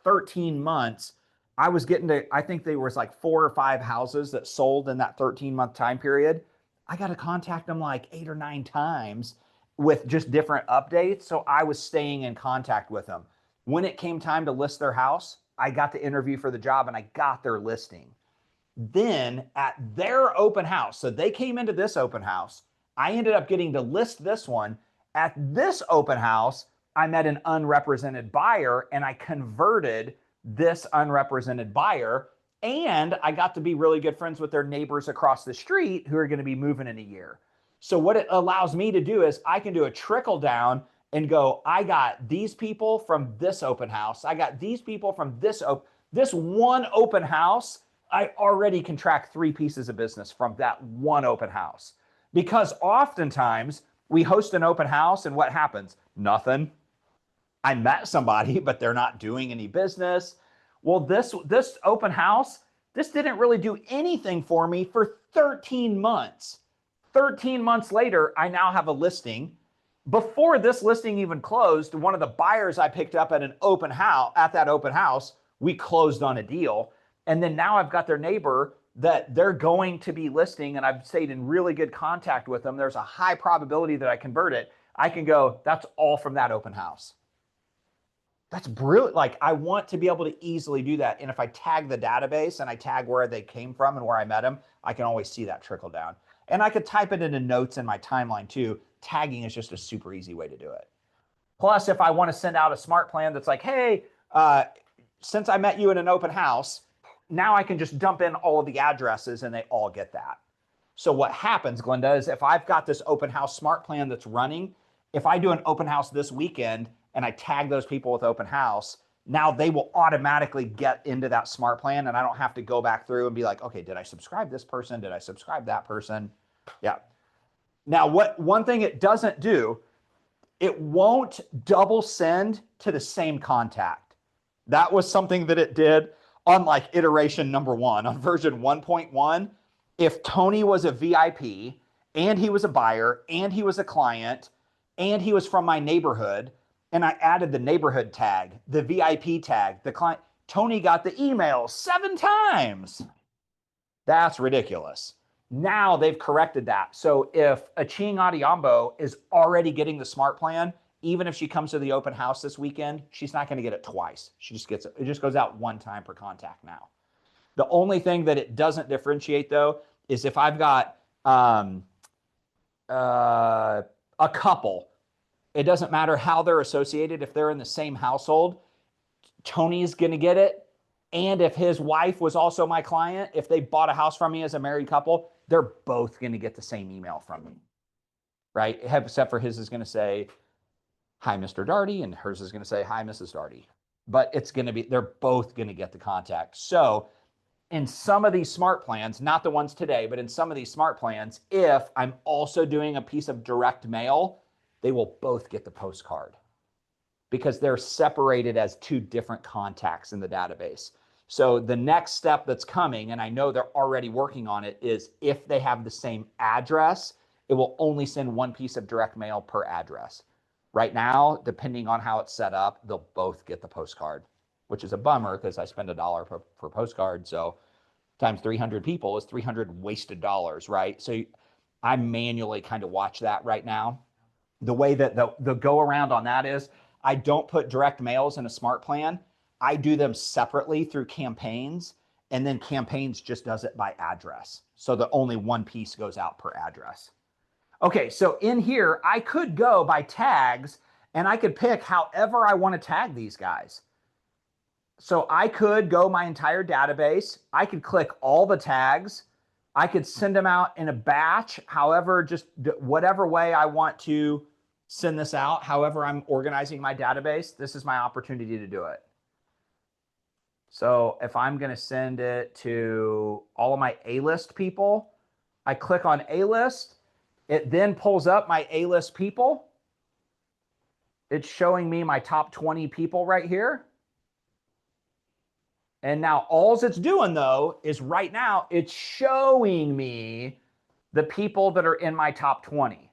13 months, I was getting to, I think there was like 4 or 5 houses that sold in that 13-month time period. I got to contact them like 8 or 9 times with just different updates. So I was staying in contact with them. When it came time to list their house, I got to interview for the job and I got their listing. Then at their open house, so they came into this open house, I ended up getting to list this one. At this open house, I met an unrepresented buyer and I converted this unrepresented buyer, and I got to be really good friends with their neighbors across the street who are going to be moving in a year. So what it allows me to do is I can do a trickle down and go, I got these people from this open house. I got these people from this one open house. I already can track 3 pieces of business from that one open house. Because oftentimes we host an open house and what happens? Nothing. I met somebody, but they're not doing any business. Well, this open house, this didn't really do anything for me for 13 months. 13 months later, I now have a listing. Before this listing even closed, one of the buyers I picked up at that open house, we closed on a deal. And then now I've got their neighbor that they're going to be listing, and I've stayed in really good contact with them. There's a high probability that I convert it. I can go, that's all from that open house. That's brilliant. Like, I want to be able to easily do that. And if I tag the database and I tag where they came from and where I met them, I can always see that trickle down. And I could type it into notes in my timeline too. Tagging is just a super easy way to do it. Plus, if I want to send out a smart plan that's like, hey, since I met you in an open house, now I can just dump in all of the addresses and they all get that. So what happens, Glenda, is if I've got this open house smart plan that's running, if I do an open house this weekend and I tag those people with open house, now they will automatically get into that smart plan and I don't have to go back through and be like, okay, did I subscribe this person? Did I subscribe that person? Yeah. Now, one thing it doesn't do, it won't double send to the same contact. That was something that it did on like iteration number 1. On version 1.1, if Tony was a VIP and he was a buyer and he was a client and he was from my neighborhood, and I added the neighborhood tag, the VIP tag, the client, Tony got the email 7 times. That's ridiculous. Now they've corrected that. So if a Ching Adiambo is already getting the smart plan, even if she comes to the open house this weekend, she's not going to get it twice. She just gets it. It just goes out 1 time per contact now. The only thing that it doesn't differentiate though is if I've got a couple, it doesn't matter how they're associated. If they're in the same household, Tony's going to get it. And if his wife was also my client, if they bought a house from me as a married couple, they're both going to get the same email from me, right? Except for his is going to say, hi, Mr. Darty, and hers is going to say, hi, Mrs. Darty. But it's going to be, they're both going to get the contact. So in some of these smart plans, not the ones today, but in some of these smart plans, if I'm also doing a piece of direct mail, they will both get the postcard because they're separated as 2 different contacts in the database. So the next step that's coming, and I know they're already working on it, is if they have the same address, it will only send 1 piece of direct mail per address. Right now, depending on how it's set up, they'll both get the postcard, which is a bummer because I spend $1 per postcard. So times 300 people is 300 wasted dollars, right? So I manually kind of watch that right now. The way that the go around on that is I don't put direct mails in a smart plan. I do them separately through campaigns, and then campaigns just does it by address. So that only 1 piece goes out per address. Okay, so in here, I could go by tags and I could pick however I want to tag these guys. So I could go my entire database. I could click all the tags. I could send them out in a batch, however, just whatever way I want to send this out, however I'm organizing my database, this is my opportunity to do it. So if I'm going to send it to all of my A-list people, I click on A-list. It then pulls up my A-list people. It's showing me my top 20 people right here. And now all it's doing though is right now it's showing me the people that are in my top 20.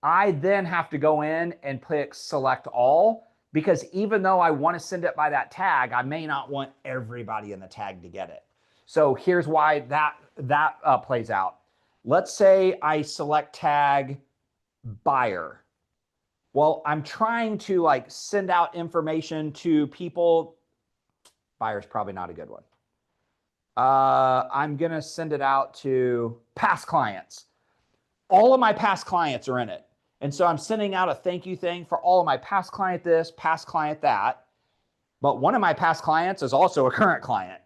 I then have to go in and click select all, because even though I want to send it by that tag, I may not want everybody in the tag to get it. So here's why that plays out. Let's say I select tag buyer. Well, I'm trying to like send out information to people. Buyer's probably not a good one. I'm going to send it out to past clients. All of my past clients are in it. And so I'm sending out a thank you thing for all of my past client this, past client that. But one of my past clients is also a current client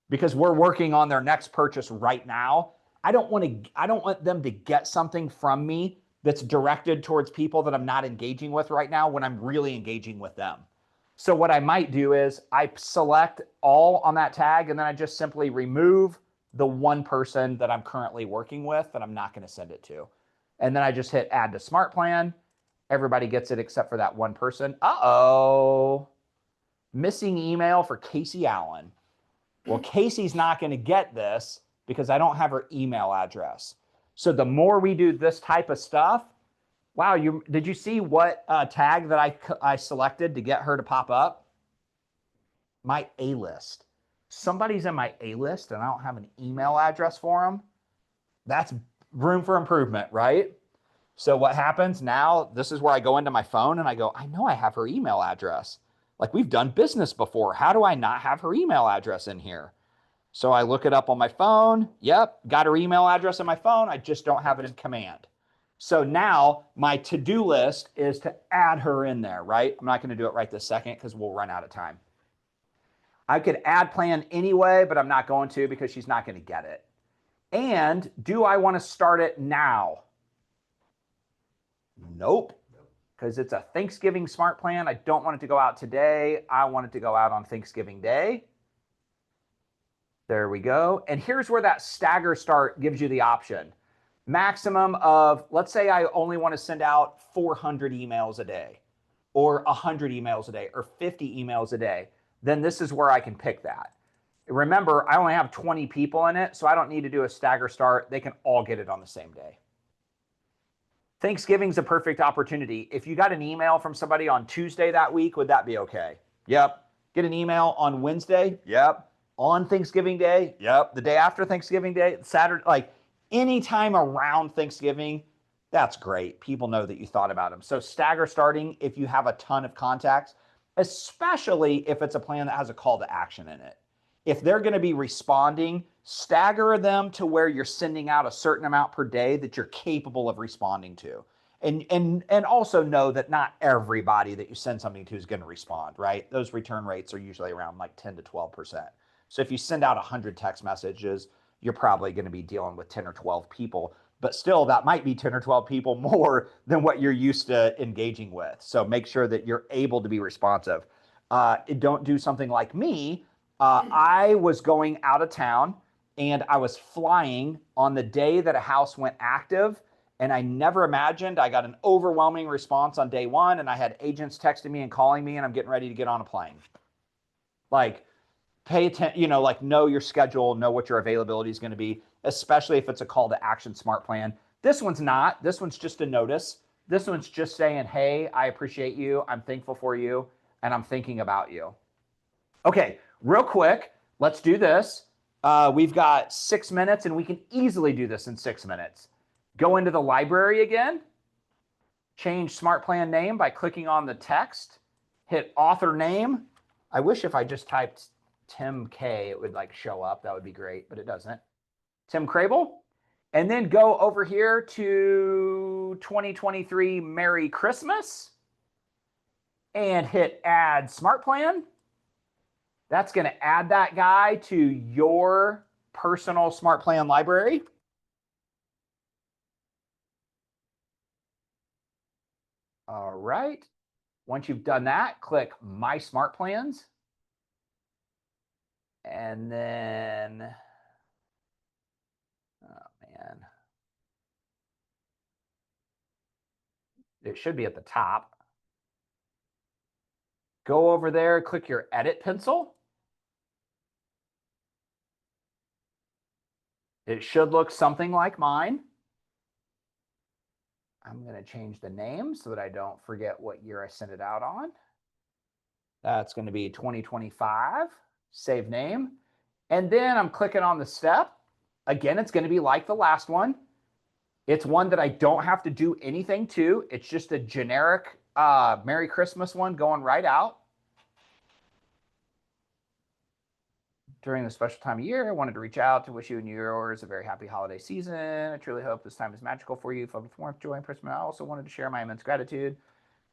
because we're working on their next purchase right now. I don't want them to get something from me that's directed towards people that I'm not engaging with right now when I'm really engaging with them. So what I might do is I select all on that tag, and then I just simply remove the one person that I'm currently working with that I'm not going to send it to. And then I just hit add to smart plan. Everybody gets it except for that one person. Uh-oh. Missing email for Casey Allen. Well, Casey's not going to get this because I don't have her email address. So the more we do this type of stuff, wow, did you see what tag that I selected to get her to pop up? My A-list. Somebody's in my A-list and I don't have an email address for them. That's room for improvement, right? So what happens now, this is where I go into my phone and I go, I know I have her email address. Like we've done business before. How do I not have her email address in here? So I look it up on my phone. Yep, got her email address on my phone. I just don't have it in command. So now my to-do list is to add her in there, right? I'm not going to do it right this second because we'll run out of time. I could add plan anyway, but I'm not going to because she's not going to get it. And do I want to start it now? Nope, because it's a Thanksgiving smart plan. I don't want it to go out today. I want it to go out on Thanksgiving Day. There we go. And here's where that stagger start gives you the option. Maximum of, let's say I only want to send out 400 emails a day, or 100 emails a day, or 50 emails a day. Then this is where I can pick that. Remember, I only have 20 people in it, so I don't need to do a stagger start. They can all get it on the same day. Thanksgiving's a perfect opportunity. If you got an email from somebody on Tuesday that week, would that be okay? Yep. Get an email on Wednesday? Yep. On Thanksgiving Day? Yep. The day after Thanksgiving Day? Saturday? Like anytime around Thanksgiving, that's great. People know that you thought about them. So stagger starting if you have a ton of contacts, especially if it's a plan that has a call to action in it. If they're going to be responding, stagger them to where you're sending out a certain amount per day that you're capable of responding to. And also know that not everybody that you send something to is going to respond, right? Those return rates are usually around like 10 to 12%. So if you send out 100 text messages, you're probably going to be dealing with 10 or 12 people. But still, that might be 10 or 12 people more than what you're used to engaging with. So make sure that you're able to be responsive. Don't do something like me. I was going out of town and I was flying on the day that a house went active. And I never imagined I got an overwhelming response on day one. And I had agents texting me and calling me, and I'm getting ready to get on a plane. Like, pay attention, like know your schedule, know what your availability is going to be, especially if it's a call to action smart plan. This one's not. This one's just a notice. This one's just saying, hey, I appreciate you. I'm thankful for you. And I'm thinking about you. Okay, real quick, let's do this. We've got 6 minutes and we can easily do this in 6 minutes. Go into the library again, change smart plan name by clicking on the text, hit author name. I wish if I just typed Tim K, it would like show up. That would be great, but it doesn't. Tim Krabiel. And then go over here to 2023 Merry Christmas and hit add smart plan. That's going to add that guy to your personal smart plan library. All right. Once you've done that, click My Smart Plans. And then, oh man, it should be at the top. Go over there, click your edit pencil. It should look something like mine. I'm going to change the name so that I don't forget what year I sent it out on. That's going to be 2025. Save name. And then I'm clicking on the step. Again, it's going to be like the last one. It's one that I don't have to do anything to. It's just a generic Merry Christmas one going right out. During the special time of year, I wanted to reach out to wish you and yours a very happy holiday season. I truly hope this time is magical for you, filled with warmth, joy, and Christmas. I also wanted to share my immense gratitude.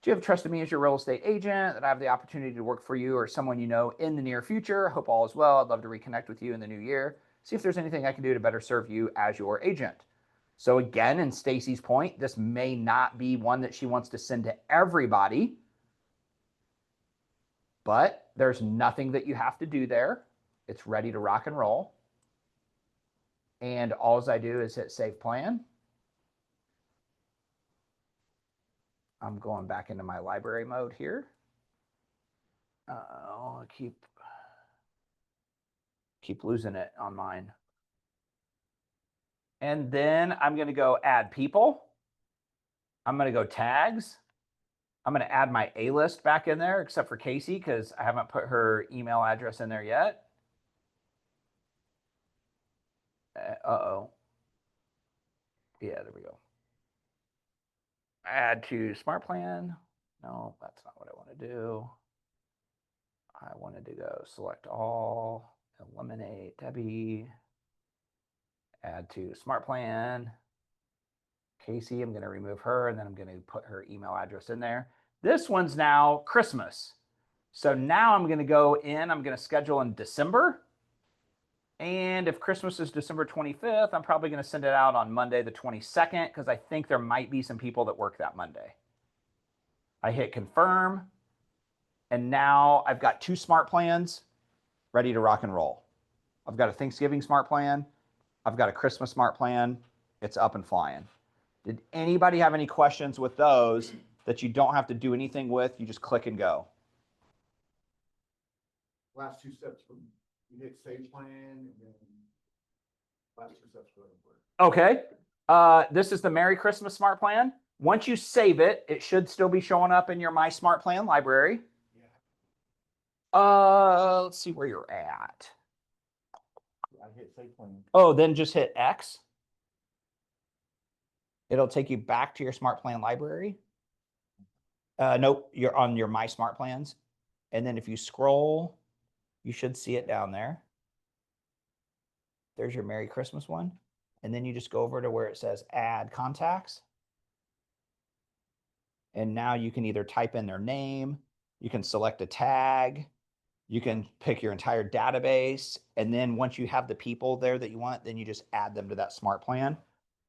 Do you have trusted me as your real estate agent, that I have the opportunity to work for you or someone you know in the near future? I hope all is well. I'd love to reconnect with you in the new year. See if there's anything I can do to better serve you as your agent. So again, in Stacy's point, this may not be one that she wants to send to everybody, but there's nothing that you have to do there. It's ready to rock and roll. And all I do is hit save plan. I'm going back into my library mode here. I'll keep losing it on mine. And then I'm going to go add people. I'm going to go tags. I'm going to add my A-list back in there, except for Casey, because I haven't put her email address in there yet. Uh-oh. Yeah, there we go. Add to smart plan. No, that's not what I want to do. I wanted to go select all, eliminate Debbie, add to smart plan. Casey, I'm going to remove her, and then I'm going to put her email address in there. This one's now Christmas. So now I'm going to go in, I'm going to schedule in December. And if Christmas is December 25th, I'm probably going to send it out on Monday the 22nd, because I think there might be some people that work that Monday. I hit confirm. And now I've got 2 smart plans ready to rock and roll. I've got a Thanksgiving smart plan. I've got a Christmas smart plan. It's up and flying. Did anybody have any questions with those that you don't have to do anything with? You just click and go. Last 2 steps from you hit save plan and then last 2 steps go ahead. Okay. This is the Merry Christmas smart plan. Once you save it, it should still be showing up in your My Smart Plan library. Let's see where you're at. I hit save plan. Oh, then just hit X. It'll take you back to your smart plan library. Nope, you're on your My Smart Plans. And then if you scroll, you should see it down there. There's your Merry Christmas one. And then you just go over to where it says add contacts. And now you can either type in their name, you can select a tag, you can pick your entire database. And then once you have the people there that you want, then you just add them to that smart plan.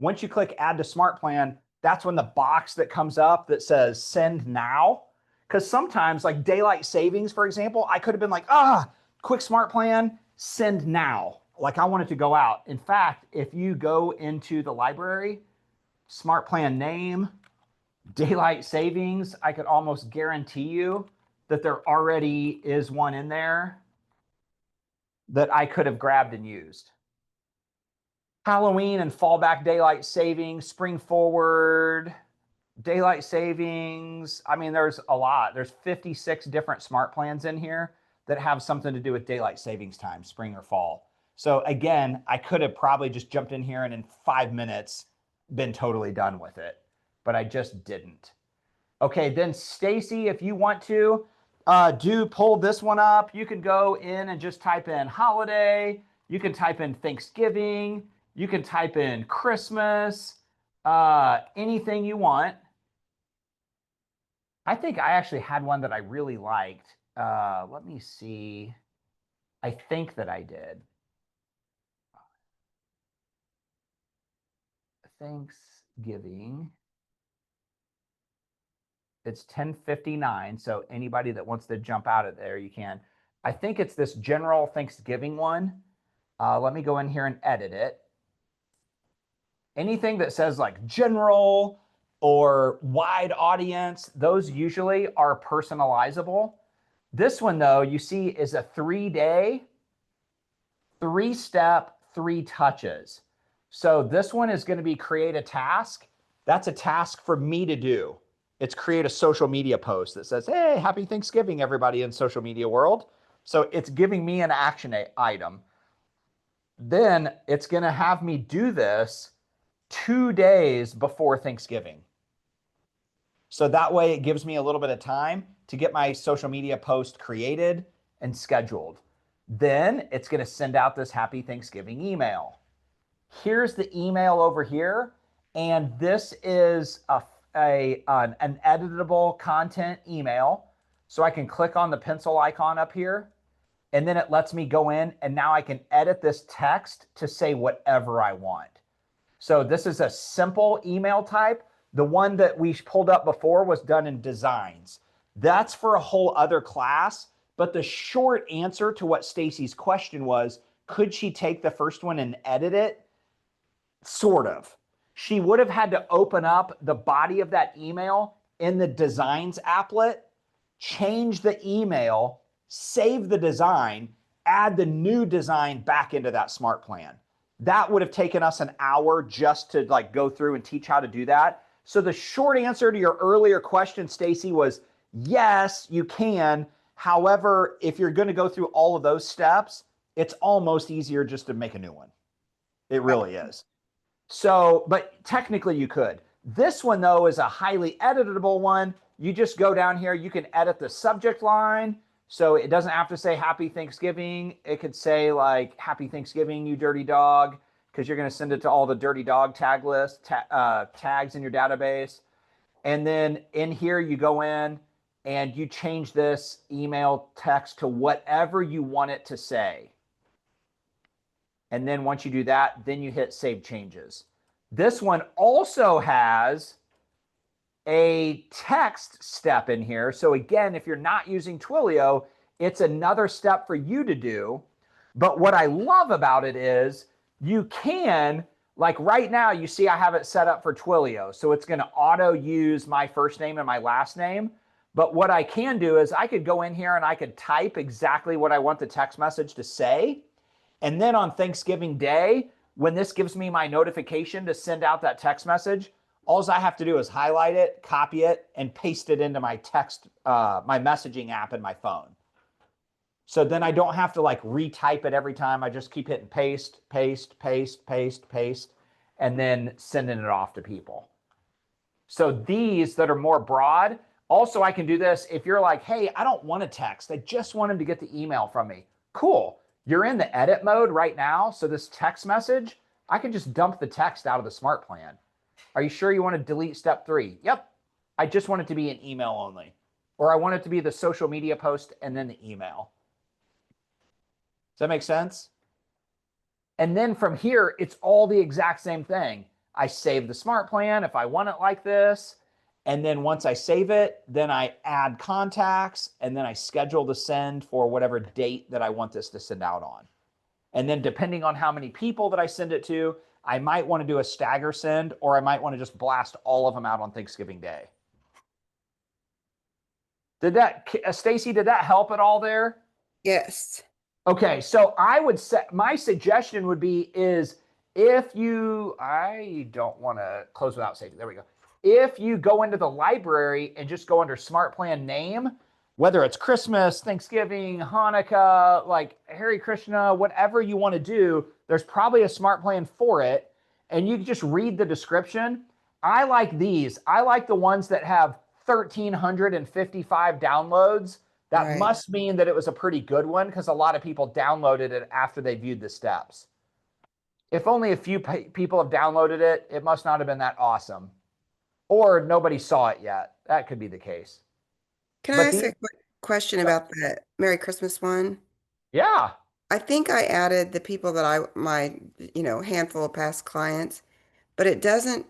Once you click add to smart plan, that's when the box that comes up that says send now. Because sometimes like daylight savings, for example, I could have been like, quick smart plan, send now. Like I want it to go out. In fact, if you go into the library, smart plan name, daylight savings, I could almost guarantee you that there already is one in there that I could have grabbed and used. Halloween and fallback daylight savings, spring forward, daylight savings. I mean, there's a lot. There's 56 different smart plans in here that have something to do with daylight savings time, spring or fall. So again, I could have probably just jumped in here and in 5 minutes been totally done with it, but I just didn't. Okay, then Stacy, if you want to, do pull this one up. You can go in and just type in holiday. You can type in Thanksgiving. You can type in Christmas, anything you want. I think I actually had one that I really liked. Let me see. I think that I did. Thanksgiving. It's 10:59, so anybody that wants to jump out of there, you can. I think it's this general Thanksgiving one. Let me go in here and edit it. Anything that says like general or wide audience, those usually are personalizable. This one, though, you see is a 3-day, 3-step, 3 touches. So this one is going to be create a task. That's a task for me to do. It's create a social media post that says, hey, happy Thanksgiving, everybody in social media world. So it's giving me an action item. Then it's going to have me do this 2 days before Thanksgiving. So that way it gives me a little bit of time to get my social media post created and scheduled. Then it's going to send out this happy Thanksgiving email. Here's the email over here. And this is an editable content email. So I can click on the pencil icon up here. And then it lets me go in and now I can edit this text to say whatever I want. So this is a simple email type. The one that we pulled up before was done in designs. That's for a whole other class. But the short answer to what Stacy's question was, could she take the first one and edit it? Sort of. She would have had to open up the body of that email in the designs applet, change the email, save the design, add the new design back into that smart plan. That would have taken us an hour just to like go through and teach how to do that. So the short answer to your earlier question, Stacy, was yes, you can. However, if you're going to go through all of those steps, it's almost easier just to make a new one. It really is. So, but technically you could. This one though is a highly editable one. You just go down here, you can edit the subject line. So it doesn't have to say happy Thanksgiving. It could say like happy Thanksgiving, you dirty dog, because you're going to send it to all the dirty dog tag list tags in your database. And then in here, you go in and you change this email text to whatever you want it to say. And then once you do that, then you hit save changes. This one also has a text step in here. So again, if you're not using Twilio, it's another step for you to do. But what I love about it is you can, like right now, you see I have it set up for Twilio. So it's going to auto use my first name and my last name. But what I can do is I could go in here and I could type exactly what I want the text message to say. And then on Thanksgiving Day, when this gives me my notification to send out that text message, all I have to do is highlight it, copy it, and paste it into my text, my messaging app in my phone. So then I don't have to like retype it every time. I just keep hitting paste, paste, paste, paste, paste, and then sending it off to people. So these that are more broad, also I can do this if you're like, hey, I don't want a text. I just want him to get the email from me. Cool. You're in the edit mode right now. So this text message, I can just dump the text out of the smart plan. Are you sure you want to delete step 3? Yep. I just want it to be an email only. Or I want it to be the social media post and then the email. Does that make sense? And then from here, it's all the exact same thing. I save the smart plan if I want it like this. And then once I save it, then I add contacts and then I schedule the send for whatever date that I want this to send out on. And then depending on how many people that I send it to, I might want to do a stagger send or I might want to just blast all of them out on Thanksgiving Day. Did that, Stacy, did that help at all there? Yes. Okay, so I would say, my suggestion would be is if you, I don't want to close without saving, there we go. If you go into the library and just go under smart plan name, whether it's Christmas, Thanksgiving, Hanukkah, like Hare Krishna, whatever you want to do, there's probably a smart plan for it. And you can just read the description. I like these. I like the ones that have 1,355 downloads. That Right. must mean that it was a pretty good one because a lot of people downloaded it after they viewed the steps. If only a few people have downloaded it, it must not have been that awesome. Or nobody saw it yet. That could be the case. Can But I ask these, a quick question about the Merry Christmas one? yeah. I think I added the people that my, handful of past clients, but it doesn't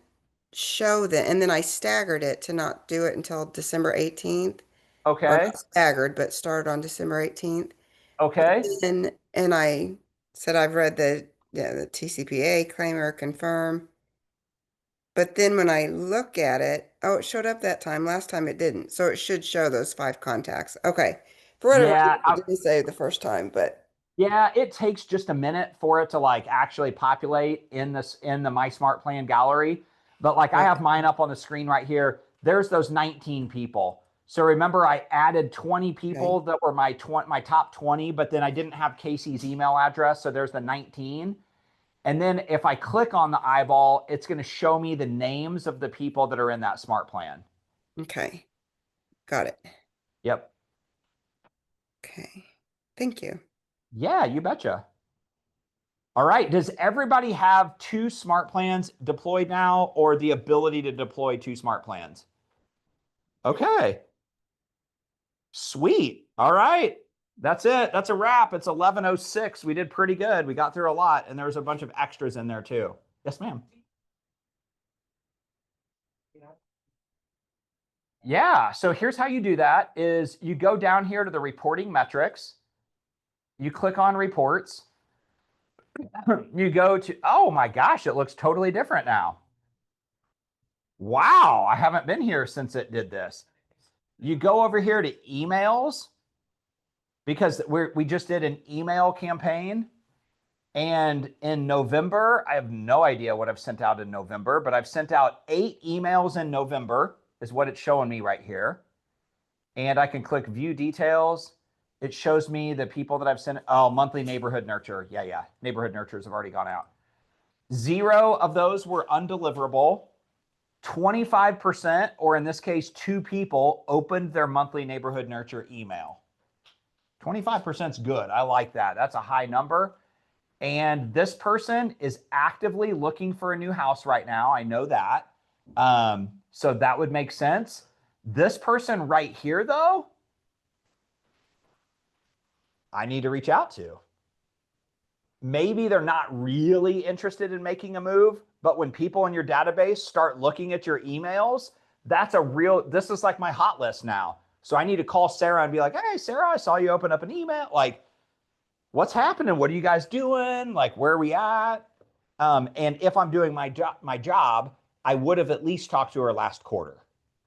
show that. And then I staggered it to not do it until December 18th, or Okay. not staggered, but started on December 18th. Okay. And I said, I've read the TCPA claim or confirm. But then when I look at it, oh, it showed up that time. Last time it didn't. So it should show those 5 contacts. Okay. For whatever reason, Yeah. it didn't say the first time, but Yeah, it takes just a minute for it to like actually populate in the My Smart Plan gallery. But like I have Okay. mine up on the screen right here. There's those 19 people. So remember I added 20 people that were my top 20, but then I didn't have Casey's email address, so there's the 19. And then if I click on the eyeball, it's going to show me the names of the people that are in that smart plan. Okay. Got it. Yep. Okay. Thank you. Yeah, you betcha. All right. Does everybody have 2 smart plans deployed now or the ability to deploy 2 smart plans? Okay. Sweet. All right. That's it. That's a wrap. It's 11:06. We did pretty good. We got through a lot and there was a bunch of extras in there too. Yes, ma'am. Yeah. So here's how you do that is you go down here to the reporting metrics. You click on reports. You go to, oh my gosh, it looks totally different now. Wow, I haven't been here since it did this. You go over here to emails because we just did an email campaign. And in November, I have no idea what I've sent out in November, but I've sent out 8 emails in November is what it's showing me right here. And I can click view details. It shows me the people that I've sent. Oh, monthly neighborhood nurture. Yeah. Neighborhood nurtures have already gone out. 0 of those were undeliverable. 25%, or in this case, 2 people opened their monthly neighborhood nurture email. 25% is good. I like that. That's a high number. And this person is actively looking for a new house right now. I know that. So that would make sense. This person right here, though, I need to reach out to. Maybe they're not really interested in making a move, but when people in your database start looking at your emails, this is like my hot list now. So I need to call Sarah and be like, hey, Sarah, I saw you open up an email. Like, what's happening? What are you guys doing? Like, where are we at? And if I'm doing my job, I would have at least talked to her last quarter.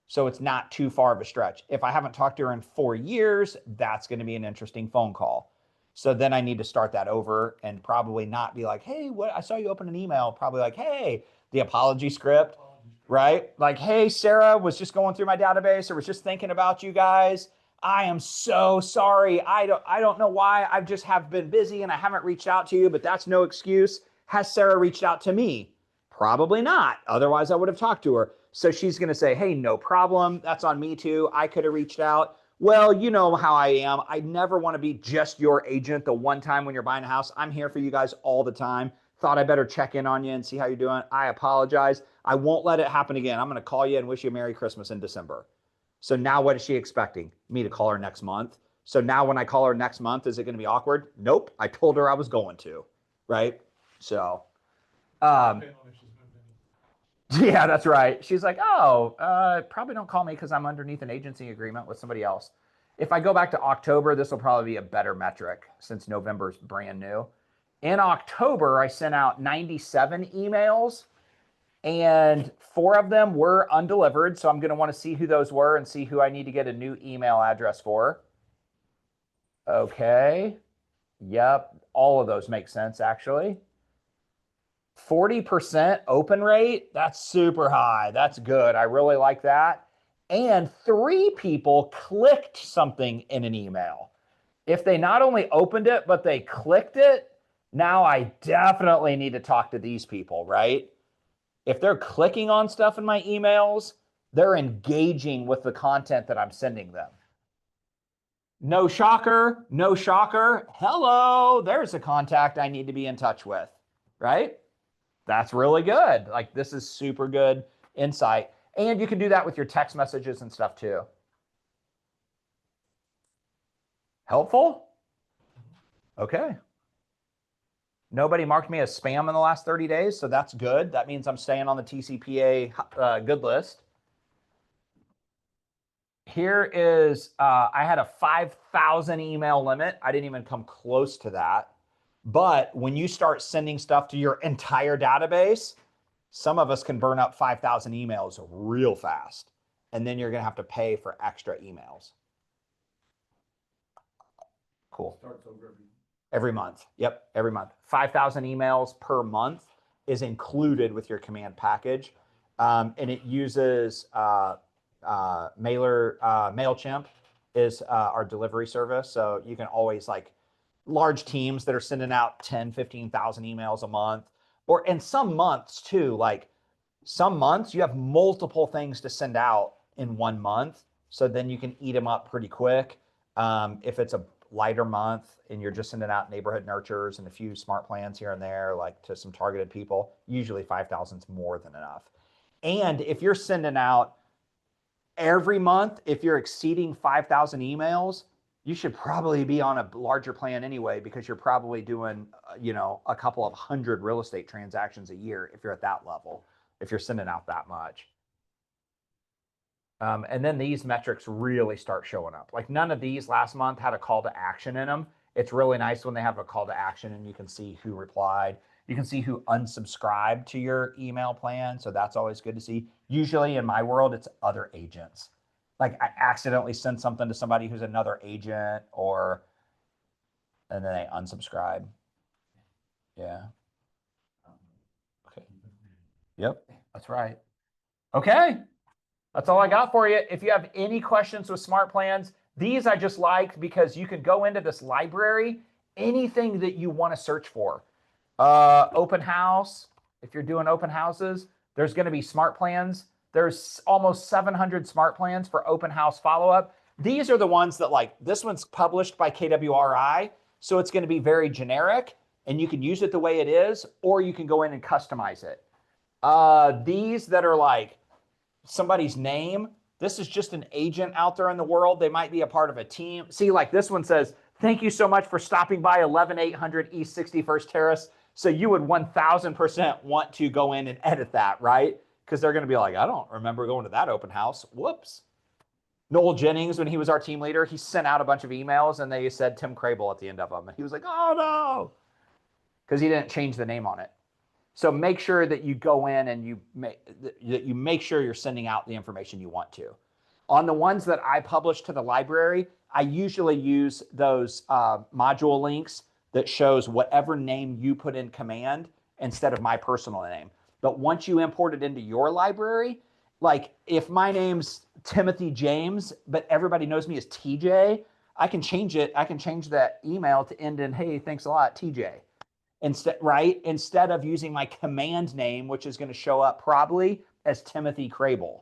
So it's not too far of a stretch. If I haven't talked to her in 4 years, that's going to be an interesting phone call. So then I need to start that over and probably not be like, hey, what? I saw you open an email. Probably like, hey, the apology script, right? Like, hey, Sarah, was just going through my database or was just thinking about you guys. I am so sorry. I don't know why. I just have been busy and I haven't reached out to you, but that's no excuse. Has Sarah reached out to me? Probably not. Otherwise, I would have talked to her. So she's going to say, hey, no problem. That's on me too. I could have reached out. Well, you know how I am. I never want to be just your agent the one time when you're buying a house. I'm here for you guys all the time. Thought I better check in on you and see how you're doing. I apologize. I won't let it happen again. I'm going to call you and wish you a Merry Christmas in December. So now what is she expecting? Me to call her next month. So now when I call her next month, is it going to be awkward? Nope. I told her I was going to, right? So, yeah, that's right. She's like, oh, probably don't call me because I'm underneath an agency agreement with somebody else. If I go back to October, this will probably be a better metric since November's brand new. In October, I sent out 97 emails and 4 of them were undelivered. So I'm going to want to see who those were and see who I need to get a new email address for. Okay. Yep. All of those make sense, actually. 40% open rate. That's super high. That's good. I really like that. And 3 people clicked something in an email. If they not only opened it, but they clicked it, now I definitely need to talk to these people, right? If they're clicking on stuff in my emails, they're engaging with the content that I'm sending them. No shocker, no shocker. Hello, there's a contact I need to be in touch with, right? That's really good. Like, this is super good insight. And you can do that with your text messages and stuff too. Helpful? Okay. Nobody marked me as spam in the last 30 days, so that's good. That means I'm staying on the TCPA good list. Here is, I had a 5,000 email limit. I didn't even come close to that. But when you start sending stuff to your entire database, some of us can burn up 5,000 emails real fast. And then you're going to have to pay for extra emails. Cool. Starts over every Every month. Yep, every month. 5,000 emails per month is included with your command package. And it uses MailChimp is our delivery service. So you can always like large teams that are sending out 10, 15,000 emails a month. Or in some months too, like some months you have multiple things to send out in one month. So then you can eat them up pretty quick. If it's a lighter month and you're just sending out neighborhood nurtures and a few smart plans here and there, like to some targeted people, usually 5,000 is more than enough. And if you're sending out every month, if you're exceeding 5,000 emails, you should probably be on a larger plan anyway, because you're probably doing, a couple of hundred real estate transactions a year if you're at that level, if you're sending out that much. And then these metrics really start showing up. Like none of these last month had a call to action in them. It's really nice when they have a call to action and you can see who replied. You can see who unsubscribed to your email plan. So that's always good to see. Usually in my world, it's other agents. Like I accidentally send something to somebody who's another agent and then they unsubscribe. Yeah. Okay. Yep, that's right. Okay. That's all I got for you. If you have any questions with smart plans, these I just liked because you can go into this library, anything that you want to search for. Open house, if you're doing open houses, there's going to be smart plans. There's almost 700 smart plans for open house follow-up. These are the ones that like, this one's published by KWRI, so it's going to be very generic and you can use it the way it is, or you can go in and customize it. These that are like, somebody's name. This is just an agent out there in the world. They might be a part of a team. See, like this one says, thank you so much for stopping by 11800 East 61st Terrace. So you would 1000% want to go in and edit that, right? Because they're going to be like, I don't remember going to that open house. Whoops. Noel Jennings, when he was our team leader, he sent out a bunch of emails and they said Tim Krabiel at the end of them. And he was like, oh no, because he didn't change the name on it. So make sure that you go in and you make sure you're sending out the information you want to. On the ones that I publish to the library, I usually use those module links that shows whatever name you put in command instead of my personal name. But once you import it into your library, like if my name's Timothy James, but everybody knows me as TJ, I can change it. I can change that email to end in, hey, thanks a lot, TJ. Instead of using my command name, which is going to show up probably as Timothy Krabiel.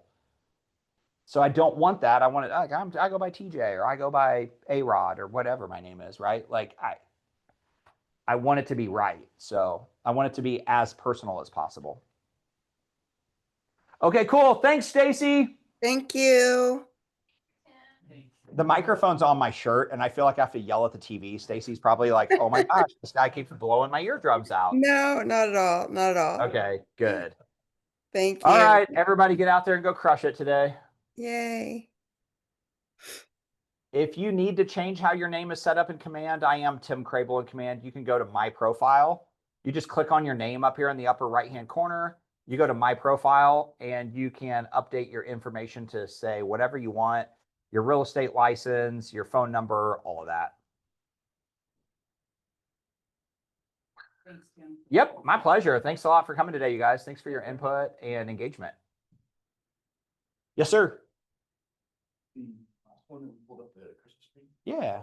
So I don't want that. I want it. I go by TJ or I go by A-Rod or whatever my name is, right? Like I want it to be right. So I want it to be as personal as possible. Okay, cool. Thanks, Stacy. Thank you. The microphone's on my shirt and I feel like I have to yell at the TV. Stacy's probably like, oh my gosh, this guy keeps blowing my eardrums out. No, not at all. Not at all. Okay, good. Thank you. All right, everybody get out there and go crush it today. Yay. If you need to change how your name is set up in command, I am Tim Krabiel in command. You can go to my profile. You just click on your name up here in the upper right-hand corner. You go to my profile and you can update your information to say whatever you want, your real estate license, your phone number, all of that. Thanks, Tim. Yep, my pleasure. Thanks a lot for coming today, you guys. Thanks for your input and engagement. Yes, sir. Pulled up the Christmas tree. Yeah.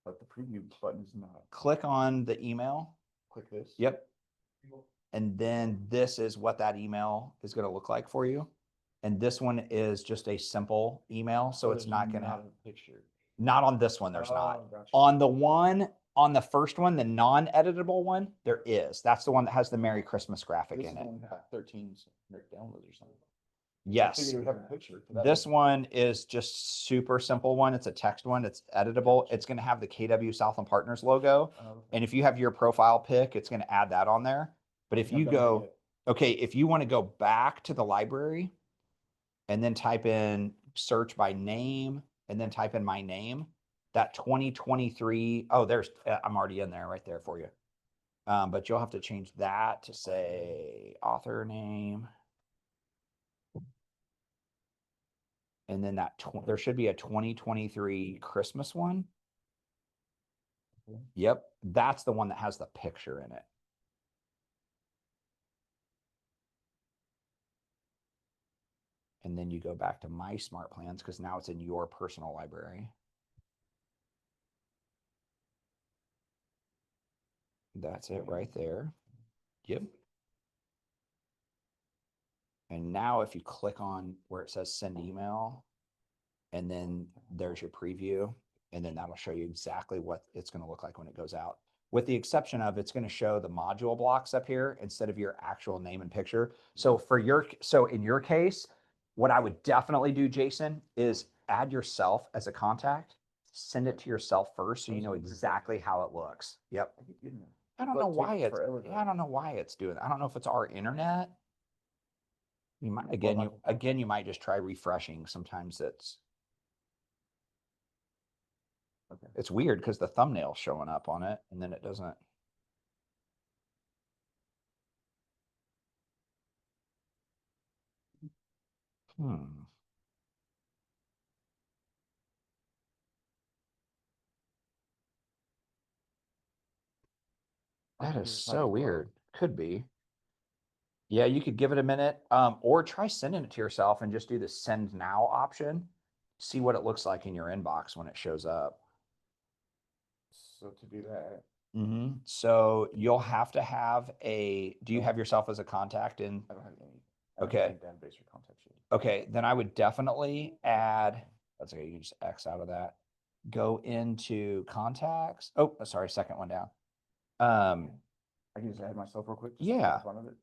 But the preview button is not. Click on the email. Click this. Yep. And then this is what that email is going to look like for you. And this one is just a simple email. So it's not going to have a picture. Not on this one. There's not. Gotcha. On the first one, the non-editable one, there is. That's the one that has the Merry Christmas graphic This in it. one got 13 downloads or something. I Yes. figured it would have a picture. but that This doesn't. one is just super simple one. It's a text one. It's editable. It's going to have the KW Southland Partners logo. And if you have your profile pic, it's going to add that on there. But if I've you done that go, yet. okay, if you want to go back to the library and then type in search by name and then type in my name, that 2023, oh, there's, I'm already in there right there for you. But you'll have to change that to say author name. And then that there should be a 2023 Christmas one. Yep, that's the one that has the picture in it. And then you go back to my smart plans because now it's in your personal library. That's it right there. Yep. And now if you click on where it says send email, and then there's your preview, and then that'll show you exactly what it's going to look like when it goes out. With the exception of it's going to show the module blocks up here instead of your actual name and picture. So in your case, what I would definitely do, Jason, is add yourself as a contact, send it to yourself first so you know exactly how it looks. Yep. I don't know why it's doing that. I don't know if it's our internet. You might you might just try refreshing. Sometimes it's it's weird because the thumbnail's showing up on it and then it doesn't. That is so weird. Could be. Yeah, you could give it a minute, or try sending it to yourself and just do the send now option. See what it looks like in your inbox when it shows up. So to do that. So you'll have to have do you have yourself as a contact in? I don't have any. Okay. Database or contact sheet. Okay, then I would definitely add, that's okay, you can just X out of that. Go into contacts. Oh, sorry, second one down. I can just add myself real quick. Yeah.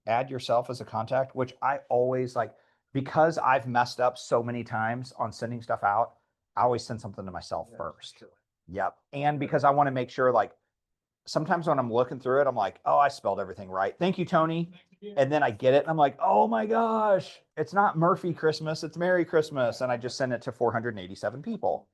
Add yourself as a contact, which I always like, because I've messed up so many times on sending stuff out, I always send something to myself first. Yep. And because I want to make sure, like, sometimes when I'm looking through it, I'm like, oh, I spelled everything right. Thank you, Tony. And then I get it and I'm like, oh my gosh, it's not Murphy Christmas, it's Merry Christmas. And I just send it to 487 people.